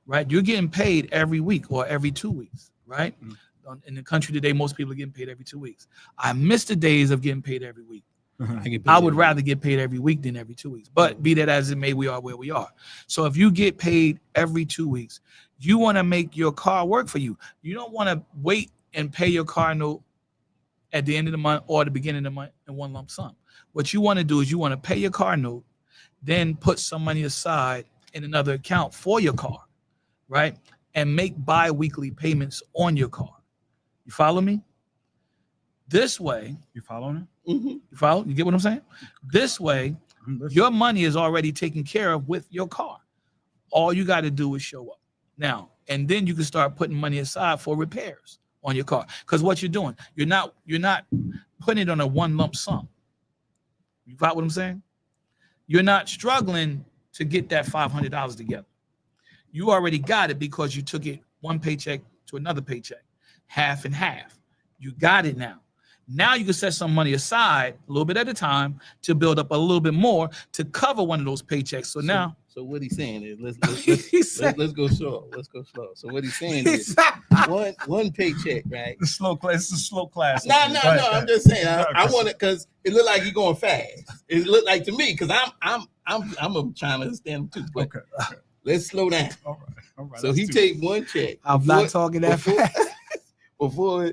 Right? You're getting paid every week or every 2 weeks, right? In the country today, most people are getting paid every 2 weeks. I miss the days of getting paid every week. I would rather get paid every week than every 2 weeks. But be that as it may, we are where we are. So if you get paid every 2 weeks, you want to make your car work for you. You don't want to wait and pay your car note at the end of the month or the beginning of the month in one lump sum. What you want to do is you want to pay your car note, then put some money aside in another account for your car, right? And make bi-weekly payments on your car. You follow me? This way, You following you follow? You get what I'm saying? This way, it? your money is already taken care of with your car. All you got to do is show up now, and then you can start putting money aside for repairs on your car. Because what you're doing, you're not putting it on a one lump sum. You got what I'm saying? You're not struggling to get that $500 together. You already got it because you took it one paycheck to another paycheck, half and half. You got it now. Now you can set some money aside a little bit at a time to build up a little bit more to cover one of those paychecks. So now, So what he's saying is He said- let's go slow. Let's go slow. So what he's saying is one paycheck, right? It's a slow class. No. Go ahead. I'm just saying. I Go want it because it looked like you're going fast. It looked like to me because I'm trying to understand too. But Okay. let's slow down. All right. So let's he do take one check. I'm not talking that fast. Before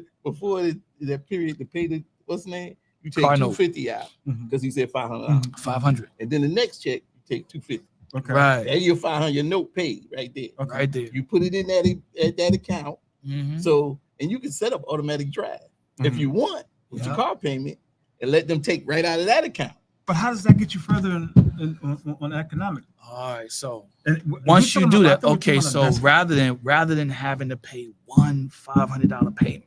that period to pay the what's the name? You take Car note. $250 out Mhm. because he said $500, 500. and then the next check you take $250. Okay. Right. There your $500 note paid right there. Okay. Right there. You put it in that account. Mhm. So and you can set up automatic drive if Mhm. you want with your Yeah. car payment and let them take right out of that account. But how does that get you further on economic? All right. So And once we're you talking do about- I that, thought we were okay. talking So about rather than having to pay one $500 payment,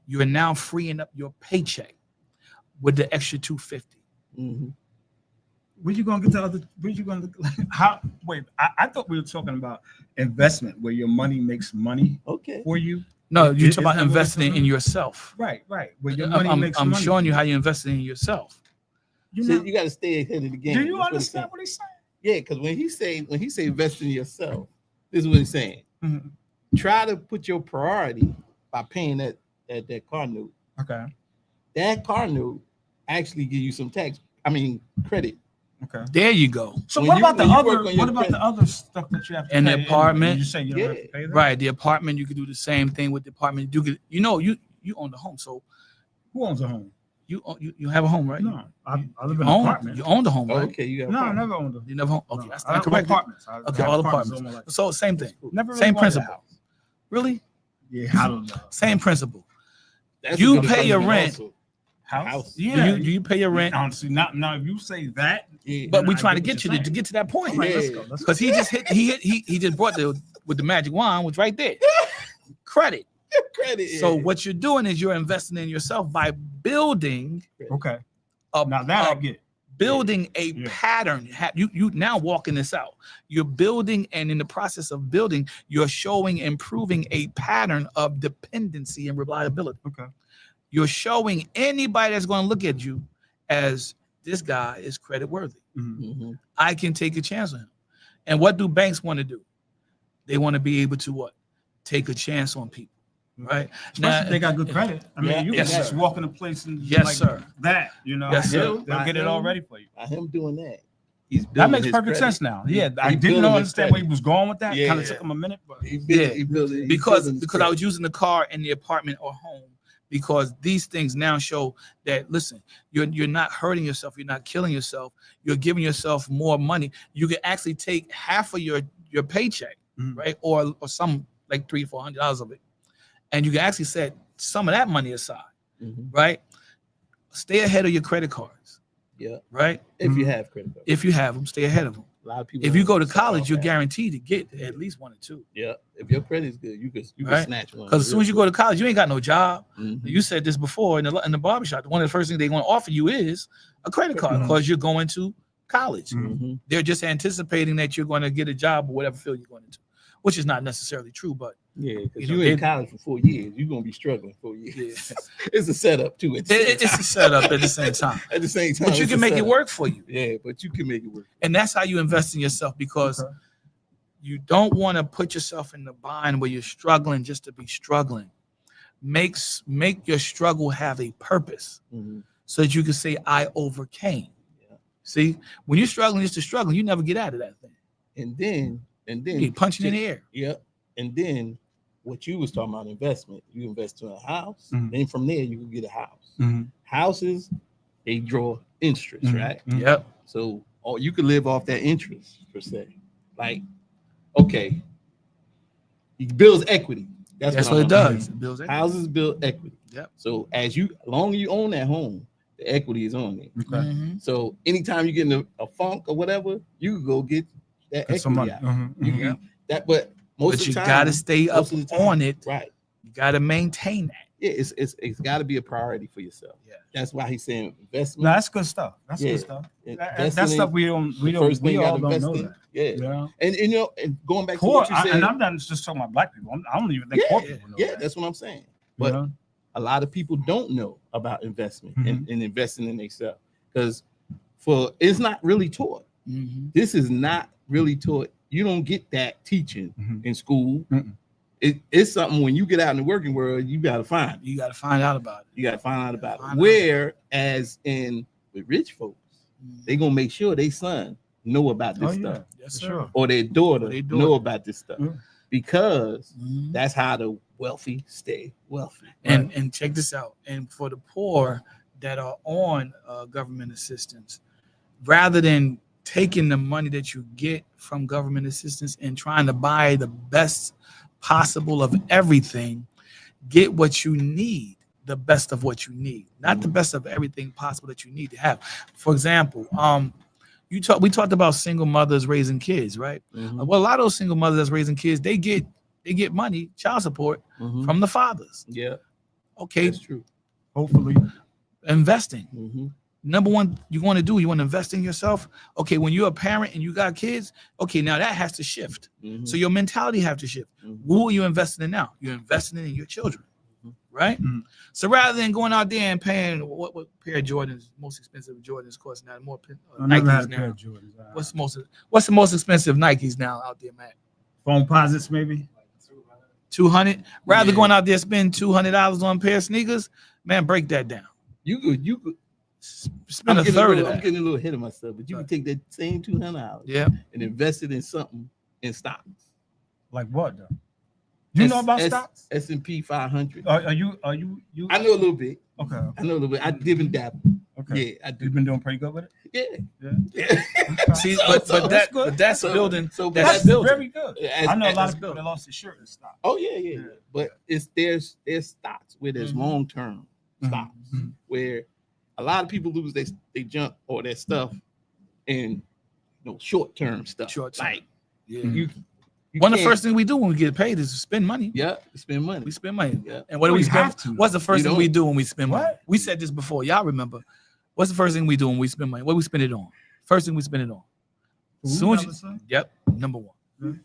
you are now freeing up your paycheck with the extra $250. Mhm. where you gonna get the other? Where you gonna how? Wait, I thought we were talking about investment where your money makes money Okay. for you. No, you Is talk about that what we're investing talking in about? yourself. Right. Where your money I'm makes money. showing you how you invest in yourself. You So know, you got to stay ahead of the game. do you That's what he's understand saying. what he's saying? Yeah, because when he say invest in yourself, this is what he's saying. Mhm. Try to put your priority by paying that car note. Okay. That car note actually give you some credit. Okay. There you go. So When what you- about the when you other? work on What your about credit- the other stuff that you have to In the pay? apartment? You say you don't have to Yeah. pay that. Right. The apartment, you could do the same thing with the apartment. You could, you own the home. So Who owns a home? you have a home, right? No, I live You in an own, apartment. you own the home, Oh, right? okay, you got No, I never owned a. You never home. Okay, no, that's I not don't- correct. Apartments. Okay, all apartments. all my life. So same thing. Never really Same wanted a principle. house. Really? Yeah, I don't know. Same principle. That's You a good pay your question rent. also. House. Do you pay your rent? Honestly, now if you say that, Yeah. But we I trying to get what get you you're to saying. get to that point. All right, let's Yeah. go. Let's go. Because he just he just brought with the magic wand was right there. Credit. credit. So yeah. what you're doing is you're investing in yourself by building Okay. a Now that I a- get. building a Yeah. pattern. You now walking this out. You're building, and in the process of building, you're showing improving a pattern of dependency and reliability. Okay. You're showing anybody that's going to look at you as this guy is credit worthy. Mhm. Mhm. I can take a chance on him. And what do banks want to do? They want to be able to what? Take a chance on people, right? Especially if they got good credit. I mean, Yeah, you yes, can just sir. walk in a place and Yes, like sir. that, Yes, sir. They'll get it all ready for you. By him doing that, he's That building makes his perfect credit. sense now. He- Yeah, I he didn't building know his understand where he credit. was going with that. Kind Yeah. of took him a minute, but He Yeah. he building, he's because building his because I was credit. using the car in the apartment or home because these things now show that listen, you're not hurting yourself, you're not killing yourself, you're giving yourself more money. You can actually take half of your paycheck, Mhm. right, or some like $300-400 of it, and you can actually set some of that money aside, Mhm. right? Stay ahead of your credit cards, Yeah, right? if you Mhm. have credit card. If you have them, stay ahead of them. A lot of people. If you go to don't start college, off you're that. guaranteed to get at least 1 or 2. Yeah, if your credit's good, you can Right. snatch one. Because as soon as you go to college, you ain't got no job. Mhm. You said this before in the barbershop. One of the first things they want to offer you is a credit card Mhm. because you're going to college. Mhm. They're just anticipating that you're going to get a job or whatever field you're going into, which is not necessarily true, but Yeah, because You know, you in it- college for 4 years, you're gonna be struggling 4 years. yeah. It's a setup too. At the same It's a time. setup at the same time. At the same time, But you it's can a make it setup. work for you. Yeah, but you can make it work. And that's how you invest in yourself because Okay. you don't want to put yourself in the bind where you're struggling just to be struggling. Make your struggle have a purpose Mhm. so that you can say, I overcame. Yeah. See, when you're struggling just to struggle, you never get out of that thing. And then You get punching in the air. Yeah, and then what you was talking about investment, you invest in a house, Mhm. then from there you can get a house. Mhm. Houses, they draw interest, Mhm. right? Mhm. Yep. So you could live off that interest per se. Like, okay, it builds equity. That's what what it I'm does. saying. It builds equity. Houses build equity. Yep. So as long as you own that home, the equity is on it. Okay. Mhm. So anytime you get in a funk or whatever, you can go get that Get some equity money. out. Mhm. You Mhm. can- that, but most But of you the time, got to stay up most of the time- on it. right? You got to maintain that. Yeah, it's got to be a priority for yourself. Yeah. That's why he's saying investment. No, that's good stuff. That's Yeah. good stuff. Investing That's stuff in we don't. the first thing We you all gotta don't know invest that. in. Yeah. Yeah. And you know, and going back to Poor, what you said, and I'm not just talking about black people. I don't even think poor people know yeah, that. that's what I'm saying. You But know? a lot of people don't know about investment Mm-hmm. and investing in themselves because it's not really taught. Mhm. This is not really taught. You don't get that teaching Mhm. in school. Mm-mm. It's something when you get out in the working world, you got to find it. You got to find out about it. You got to find out about Find it. out. Whereas in with rich folks, they gonna make sure their son know about this Oh, stuff, yeah. Yes, For sir. sure. or their daughter Or their know daughter. about this stuff, Yeah. because Mhm. that's how the wealthy stay wealthy. And check this out. And for the poor that are on government assistance, rather than taking the money that you get from government assistance and trying to buy the best possible of everything, get what you need, the best of what you need, not the best of everything possible that you need to have. For example, we talked about single mothers raising kids, right? Mhm, Well, a lot of those single mothers that's raising kids, they get money, child support mhm. from the fathers. Yeah, Okay, that's true. Hopefully. investing. Mhm. Number one, you want to invest in yourself. Okay, when you're a parent and you got kids, okay, now that has to shift. Mhm. So your mentality have to shift. Mhm. Who are you investing in now? You're investing in your children, Mhm. right? Mhm. So rather than going out there and paying what pair of Jordans, most expensive Jordans cost now, more I never had Nikes a pair now. of Jordans. What's the most expensive Nikes now out there, Matt? Phone posits, maybe? 200. Rather Yeah. going out there spend $200 on a pair of sneakers, man, break that down. You could. Spend a third of I'm that. getting a little ahead of myself, but you can take that same $200 Yeah. and invest it in something in stocks. Like what, though? You know about stocks? S&P 500. Are you? I know a little bit. Okay. I know a little bit. I dip and dabble. Okay. Yeah, I do. You've been doing pretty good with it? Yeah. Yeah. Yeah. See, So- but so that's good. but that's So- building. so That's That's building. very good. As- I know a lot as- of people that lost their shirt in stock. Oh yeah. Yeah. But there's stocks where there's Mhm. long-term stocks Mhm. where a lot of people lose they jump or their stuff in short-term stuff. Short term. Like Yeah. you One of the can't- first things we do when we get paid is spend money. Yeah, spend money. We spend money. Yeah. And what do Well, we you spend? have to. What's the first You thing we don't. do when we spend money? What? We said this before. Y'all remember? What's the first thing we do when we spend money? What do we spend it on? First thing we spend it on. Food, Soon as I you- would say. Yep. Number one. Mhm.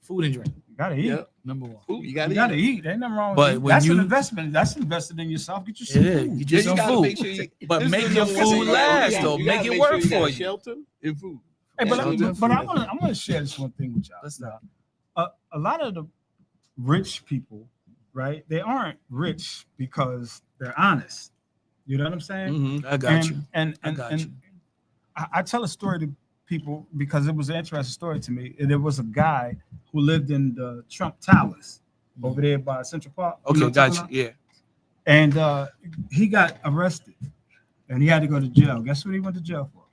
Food and drink. You gotta eat. Yeah. Number one. Ooh, you gotta, You gotta eat. Ain't nothing wrong with But it. when That's you- an investment. That's invested in yourself. Get you It some is. food. Get Yeah, you some gotta food. make sure But this make is your number one food thing. last, You though. gotta Make it sure work you got for you. Shelter and food. Hey, Yeah, but don't do I food. want to share this one thing with y'all. Let's not. A lot of the rich people, right? They aren't rich because they're honest. You know what I'm saying? Mhm. I got you. I got you. I tell a story to people because it was an interesting story to me. There was a guy who lived in the Trump Towers over there by Central Park. You know Okay, what I'm got talking you. about? Yeah. And he got arrested, and he had to go to jail. Guess what he went to jail for?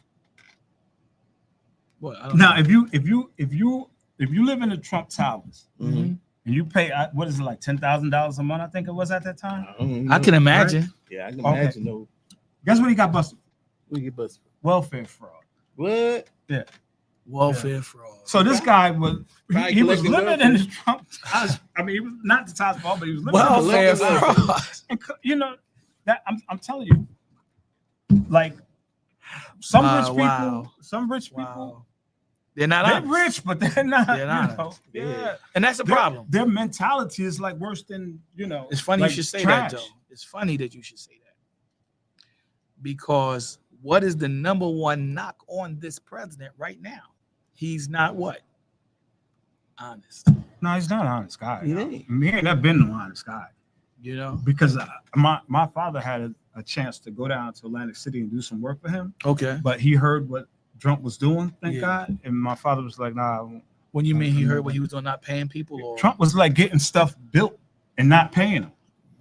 What? I don't Now, know. if you live in the Trump Towers Mhm. and you pay what is it, like $10,000 a month? I think it was at that time. I can imagine. Yeah, I can Okay. imagine. No, Guess what he got busted? we get busted. Welfare fraud. What? welfare fraud. So this guy was Probably he was collecting living welfare. in his Trump house. I mean, he was not the Taj Mahal, but he was living welfare in his house. fraud. And you know that I'm telling you, like some rich people, Wow. some rich people, Wow. They're not they're honest. rich, but they're not. They're not You know, honest. yeah. And that's the Their- problem. Their mentality is like worse than It's funny like you should say trash. that, Joe. It's funny that you should say that. Because what is the number one knock on this president right now? He's not what? Honest. No, he's not an honest guy. He no. ain't. He ain't never been an honest guy. You know? Because my father had a chance to go down to Atlantic City and do some work for him, Okay. but he heard what Trump was doing, thank Yeah. God. And my father was like, nah, I won't. When you mean he heard what he was doing, not paying people, or Trump was like getting stuff built and not paying them.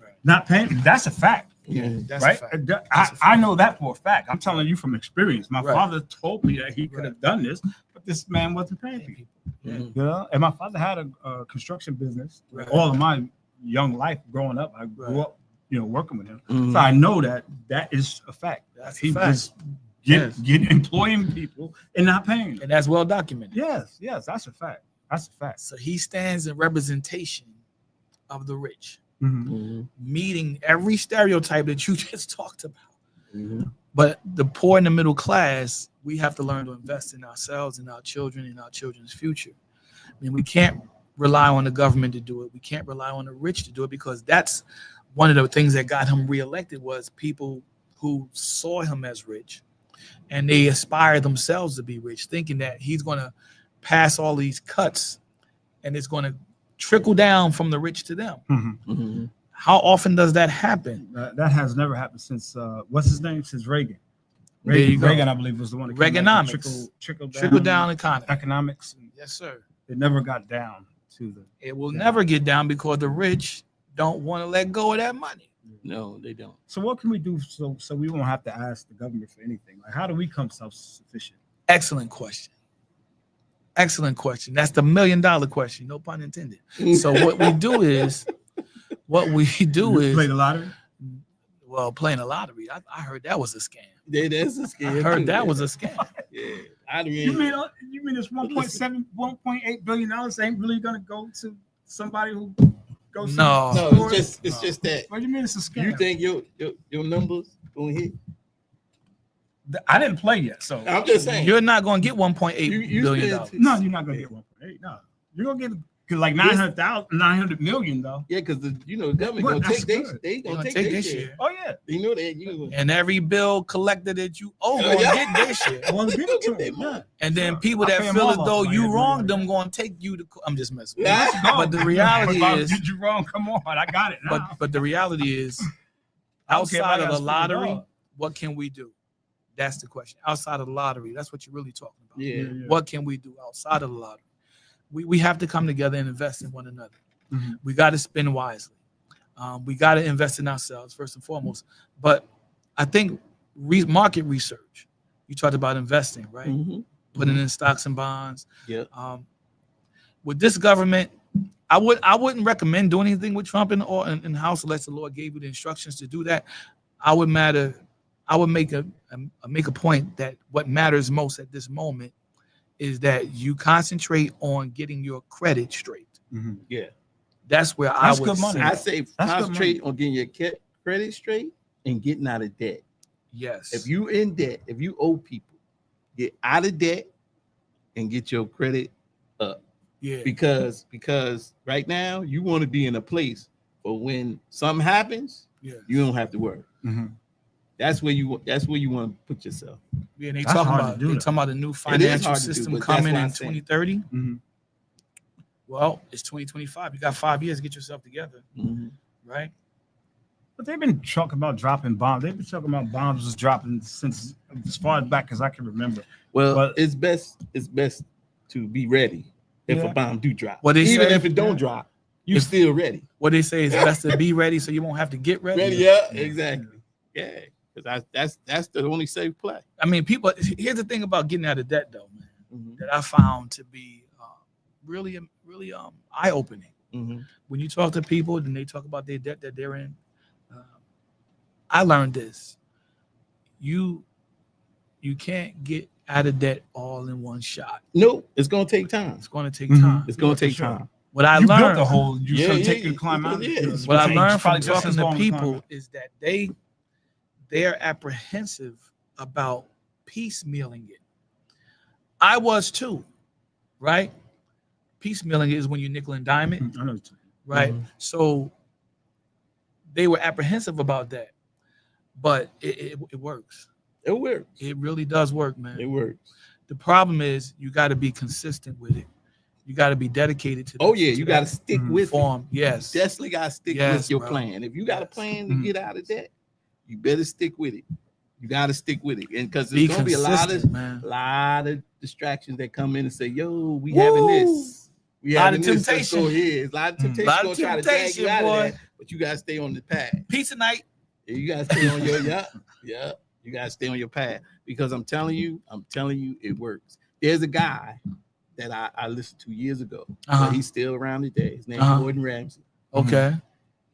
Right. Not paying them. That's a fact, Yeah. That's a right? fact. I know that for a fact. I'm telling you from experience. My Right. father told me that he could Right. have done this, but this man wasn't paying Paying people. people. Mhm. You know? And my father had a construction business. Right. All of my young life growing up, I grew Right. up, working with him. Mhm. So I know that is a fact. That's He a fact. was Yes. employing people and not paying them. And that's well documented. Yes, that's a fact. That's a fact. So he stands in representation of the rich, Mhm. Mhm. meeting every stereotype that you just talked about. Mhm. But the poor and the middle class, we have to learn to invest in ourselves and our children and our children's future. I mean, we can't rely on the government to do it. We can't rely on the rich to do it, because that's one of the things that got him reelected, was people who saw him as rich and they aspire themselves to be rich, thinking that he's going to pass all these cuts and it's going to trickle down from the rich to them. Mhm. Mhm. How often does that happen? That has never happened since what's his name? Since Reagan. There you go. Reagan, I believe, was the one that came out with Reaganomics. trickle Down economy. economics. Yes, sir. It never got down to the. It will Yeah. never get down because the rich don't want to let go of that money. No, they don't. So what can we do so we won't have to ask the government for anything? Like, how do we become self-sufficient? Excellent question. Excellent question. That's the $1 million question. No pun intended. So what we do is, You play the lottery. well, playing a lottery. I heard that was a scam. Yeah, that's a I scam. heard too. that was a scam. Yeah. I mean, You mean this 1.8 billion dollars ain't really gonna go to somebody who goes? No. To the no, store? it's just that. What do you mean it's a scam? You think your numbers gonna hit? I didn't play yet, so I'm just saying. You're not going to get $1.8 You billion. spend- no, you're not gonna get 1.8. No, you're gonna get like 900 million though. Yeah, because the government Well, gonna that's take good. they gonna Gonna take take their this share. year. Oh yeah. You know that And every bill collected that you owe Oh, going to yeah. get this shit. Well, give it to Get that them. money. Yeah. And then Sure. people I that pay 'em feel all as off though my you every wronged year. them going to take you to. I'm just messing with Yeah. you. But the reality If I is, did you wrong? Come on, I got it now. but the reality is, I don't care if I outside of gotta the spend it lottery, all. what can we do? That's the question. Outside of the lottery, that's what you're really talking about. Yeah. What can we do outside of the lottery? We have to come together and invest in one another. Mhm. We got to spend wisely. We got to invest in ourselves first and foremost. But I think market research. You talked about investing, right? Mhm. Putting in stocks and bonds. Yeah. With this government, I wouldn't recommend doing anything with Trump in the House unless the Lord gave you the instructions to do that. I would make a point that what matters most at this moment is that you concentrate on getting your credit straight. Mhm. Yeah. That's where That's I would good money. say, I say good concentrate on getting your credit straight and getting out of debt. yes. If you in debt, if you owe people, get out of debt and get your credit up. yeah. Because right now you want to be in a place where when something happens, Yeah. you don't have to worry. Mhm. That's where you want to put yourself. Yeah, and they That's talking hard to about do they that. talking about a new hard financial to do, system but that's coming what in I'm saying. 2030. Mhm. Well, it's 2025. You got 5 years to get yourself together, Mhm. right? But they've been talking about dropping bombs. They've been talking about bombs was dropping since as far back as I can remember. Well, But- it's best to be ready if Yeah. a bomb do drop. What they Even say? if it don't Yeah. drop, you If- still ready. What they say is best to be ready so you won't have to get ready. Ready? Yeah, exactly. Yeah, because that's the only safe play. I mean, people. Here's the thing about getting out of debt, though, man. Mhm. That I found to be really eye opening. Mhm. When you talk to people and they talk about their debt that they're in, I learned this. You can't get out of debt all in one shot. Nope, it's gonna take time. It's going to take Mhm. time. It's gonna Yeah, for take sure. time. What I You built learned, the whole. You Yeah, should yeah, take yeah, the climb out. yeah. You know, it's what I gonna take learned from probably just talking as to long to climb people out. is that they're apprehensive about piecemealing it. I was too, right? Piecemealing is when you nickel and dime it, I know what you're saying. right? Mhm. So they were apprehensive about that, but it works. It works. It really does work, man. It works. The problem is you got to be consistent with it. You got to be dedicated to. Oh yeah, to you that got to stick Mhm. with it. form. Yes. Definitely got to stick Yes, with your bro. plan. If you got a Yes. plan to Mhm. get out of debt, you better stick with it. You got to stick with it, and because Be there's gonna be consistent, man. a lot of distractions that come in and say, "Yo, we having this, we Lot having of this. Let's go temptation. here." It's a lot of temptation Lot of gonna try to drag temptation, you out boy. of that, but you gotta stay on the path. Pizza night. You gotta stay on your yeah. You gotta stay on your path because I'm telling you, it works. There's a guy that I listened to years ago. Uh-huh. But he's still around today. His name's Uh-huh. Gordon Ramsay. Okay.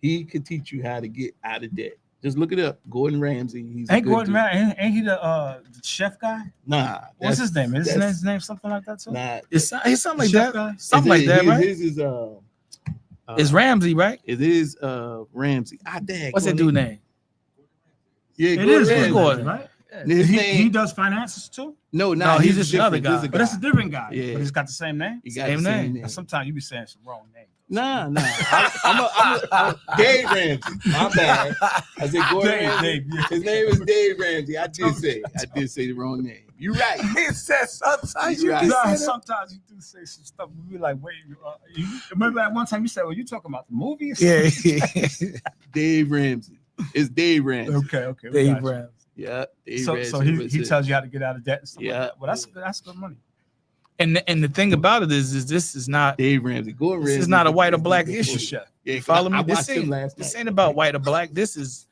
He could teach you how to get out of debt. Just look it up. Gordon Ramsay. He's a Ain't good Gordon dude. Ramsay? Ain't he the chef guy? Nah. What's his name? Is that's- his name something like that too? Nah. It's something like Chef that. guy? Something like that, right? His is It's Ramsey, right? It is Ramsay. Dang. What's that dude name? Yeah, It Gordon is Ramsay. Gordon, right? His He name, does finances too, no, No, he's just different. another guy. This is a but that's a different guy. Yeah. But he's got the same name. He got Same the name. name. Sometimes you be saying some wrong name. Nah. I'm Dave Ramsey. My bad. I said Gordon Ramsay. Dave, yeah. His name is Dave Ramsey. I did say the wrong name. You're right. He said sometimes you you right. be Nah, saying sometimes you do say some stuff. We be like, wait, you remember that one time you said, "Well, you talking about the movies?" Yeah. Dave Ramsey. It's Dave Ramsey. Okay. we Dave got you. Ramsey. Yeah. Dave So Ramsey was he it. tells you how to get out of debt and stuff. Yeah. Like that. Well, that's good money. And the thing about it is this is not Dave Ramsey. Gordon this Ramsay. is not a white or black Yeah, issue. Chef. You follow me? I This watched him ain't, last this night. ain't about white or black. This is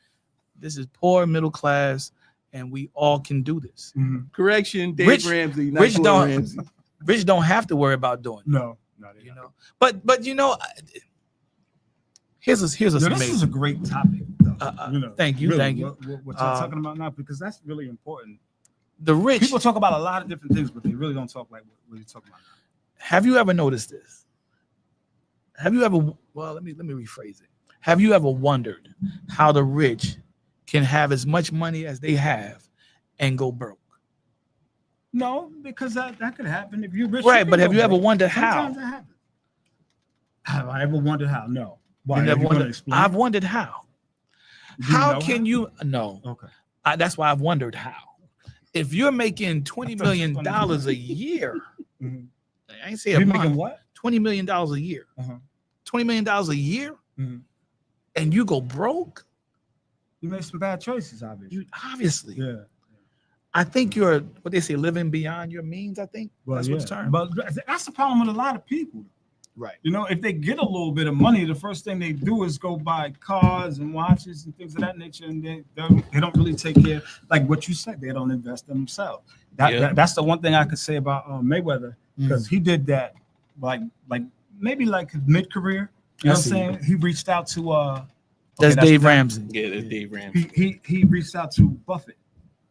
poor middle class, and we all can do this. Correction, Dave Rich- Ramsey. Not Rich Gordon don't- Ramsay. Rich don't have to worry about doing it, No, you know. But you know, here's a this amazing. is a great topic. Though, Thank you, really, thank you. What y'all talking about now, because that's really important. The rich. People talk about a lot of different things, but they really don't talk like what you're talking about. Have you ever noticed this? Have you ever? Well, let me rephrase it. Have you ever wondered how the rich can have as much money as they have and go broke? No, because that could happen if you're rich. Right, can but have go you ever broke. wondered how? Sometimes that happens. Have I ever wondered how? No. Why? You never Are you gonna wondered. explain? I've wondered how. Do you How know can you? No, Okay. that's why I've wondered how. If you're making $20 million a year, Mhm. I ain't say a You're month, making what? $20 million a year. Uh-huh. $20 million a year, Mhm. and you go broke. You made some bad choices, obviously. You obviously. Yeah. I think you're what they say, living beyond your means. I think that's what's termed. But that's the problem with a lot of people. Right. You know, if they get a little bit of money, the first thing they do is go buy cars and watches and things of that nature, and they don't really take care. Like what you said, they don't invest in themselves. That's the one thing I could say about Mayweather, because he did that like maybe like his mid-career. You know what I'm saying? He reached out to That's Dave Ramsey. Yeah, that's Dave Ramsey. he reached out to Buffett.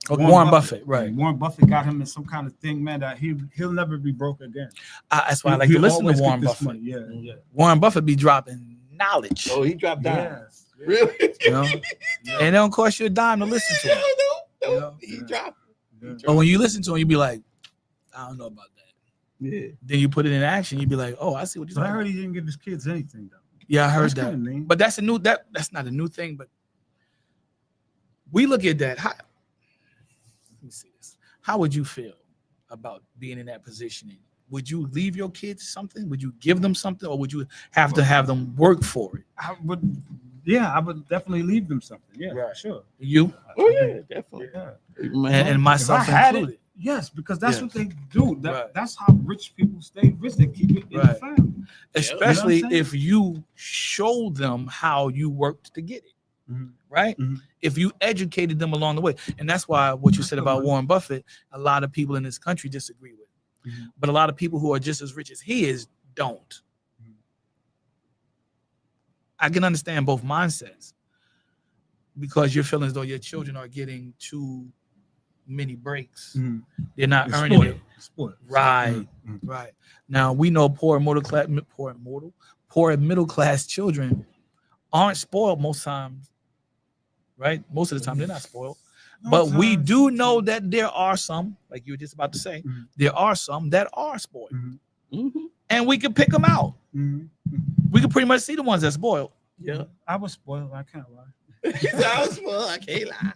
Warren Buffett, right. Warren Buffett got him in some kind of thing, man, that he'll never be broke again. That's why I like to He'll listen to always Warren get this Buffett. money. Yeah. Warren Buffett be dropping knowledge, Oh, he dropped down. Yes. Really? you know, and it don't cost you a dime to listen to him. No. You know? He dropped. Yeah. But when you listen to him, you be like, I don't know about that. Yeah. Then you put it in action, you be like, oh, I see what you're So I talking heard about. he didn't give his kids anything though. Yeah, I heard That's that. kinda mean. But that's that's not a new thing. But we look at that. Let me see this. How would you feel about being in that position? Would you leave your kids something? Would you give them something, or would you have to have them work for it? I would definitely leave them something. Yeah, Right. sure. You Oh yeah, definitely. Yeah. and myself If I had included. it, yes, because that's Yeah. what they do. Right. That's how rich people stay rich. They keep it in Right. the family. Especially You know what I'm saying? if you show them how you worked to get it, Mhm. right? Mhm. If you educated them along the way. And that's why what you said about Warren Buffett, a lot of people in this country disagree with. Mhm. But a lot of people who are just as rich as he is don't. Mhm. I can understand both mindsets, because you're feeling as though your children are getting too many breaks. Mhm. They're not It's earning it. Spoiled. Right. Mhm. Right. Now we know poor and middle class children aren't spoiled most times. Right? Most of the time they're not spoiled. But we do know that there are some, like you were just about to say, Mhm. there are some that are spoiled. Mhm. Mhm. And we can pick them out. Mhm. We can pretty much see the ones that spoiled. Yeah. I was spoiled. I can't lie. I was well, I can't lie.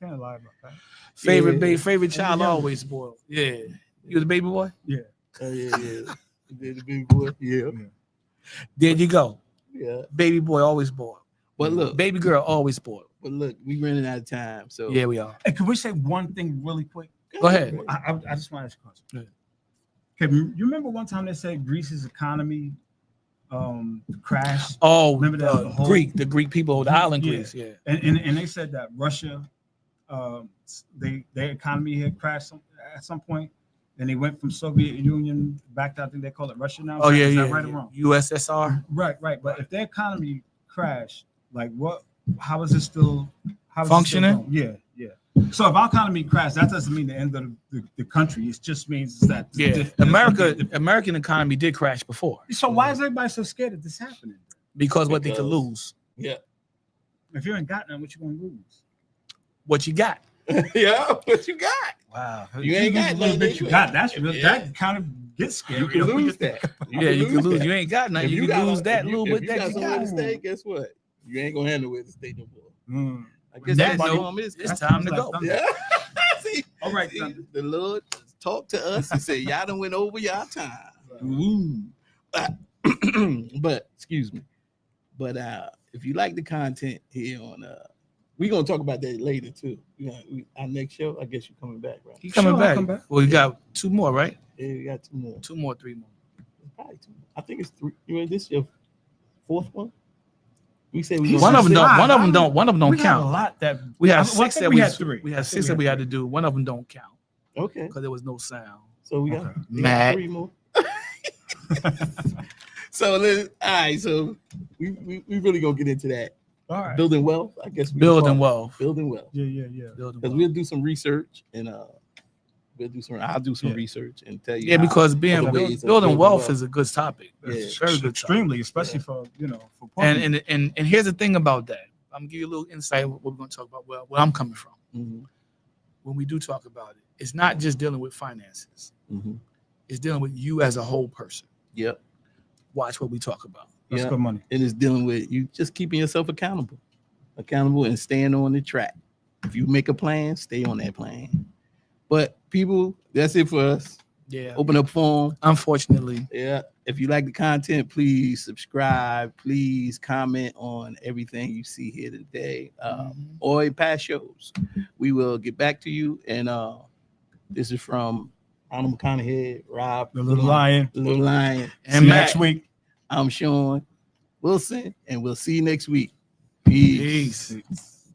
Can't lie about that. Favorite Yeah. child Yeah. always spoiled. Yeah. You the baby boy? Oh yeah, yeah. The big boy. Yeah. There you go. Yeah. Baby boy always spoiled. But look, Baby girl always spoiled. we running out of time. So Yeah, we are. Hey, can we say one thing really quick? Go ahead. I just want to ask you a question. Go ahead. Okay, you remember one time they said Greece's economy crashed, Oh, Remember that whole- the Greek people, the island Yeah. Greece. Yeah. and they said that Russia, their economy had crashed at some point, and they went from Soviet Union back to, I think they call it Russia now. Oh yeah, Is yeah. that right or yeah. wrong? USSR. Right. But if their economy crashed, like what? How is it still? How is it still Functioning? going? Yeah. So if our economy crashed, that doesn't mean the end of the country. It just means that Yeah. American economy did crash before So why is everybody so scared of this happening? because what they could Because- lose. yeah. If you ain't got nothing, what you gonna lose? What you got? Yeah. What you got? Wow, You ain't got little nothing bit you anyway. got. That's real. Yeah. That kind of gets scary. You can lose that. Yeah, you can lose. that. You ain't got nothing. If You got can lose a- that if little you, bit if you that got you somewhere got. to stay, guess what? You ain't gonna handle where to stay no more. Mm. I guess That that's note, normal. it's That's time to like go. thunder. Yeah. See, All right, see, Thunder. the Lord talked to us and said, "Y'all done went over y'all time." Ooh. But excuse me. But if you like the content here on we're gonna talk about that later too. Our next show, I guess you're coming back, right? You coming Sure, I'll back? come back. Well, you got 2 more, right? Yeah, we got 2 more. 2 more, 3 more. Probably 2 more. I think it's 3. This is your 4th one? We said we One of them don't. One of them I'm- don't. One of them don't We had a count. lot that We have well, I 6 think that we had 3. We had 6 that we had to do. One of them don't count Okay. because there was no sound. So we got, Okay. we got Matt. 3 more. So let's all right. So we really gonna get into that. All right. Building wealth, I guess we Building call it. wealth. Building wealth. Yeah. Building Because wealth. we'll do some research and I'll do some Yeah. research and tell you. Yeah, how because being other ways of building wealth wealth. is a good topic. Yeah. It's very good topic. Extremely, especially for for poor people. And here's the thing about that. I'm gonna give you a little insight of what we're gonna talk about. Well, where I'm coming from. Mhm, When we do talk about it, it's not just dealing with finances. mhm. It's dealing with you as a whole person. Yep. Watch what we talk about. That's Yeah. good money. And it's dealing with you just keeping yourself accountable and staying on the track. If you make a plan, stay on that plan. But people, that's it for us. Yeah. Open up forum. Unfortunately. Yeah. If you like the content, please subscribe. Please comment on everything you see here today or in past shows. We will get back to you. And this is from Arnold McConaughey, Rob, The Little Lion. The Little Lion. And See you Matt. next week. I'm Sean Wilson, and we'll see you next week. Peace. Peace.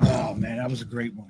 Oh man, that was a great one.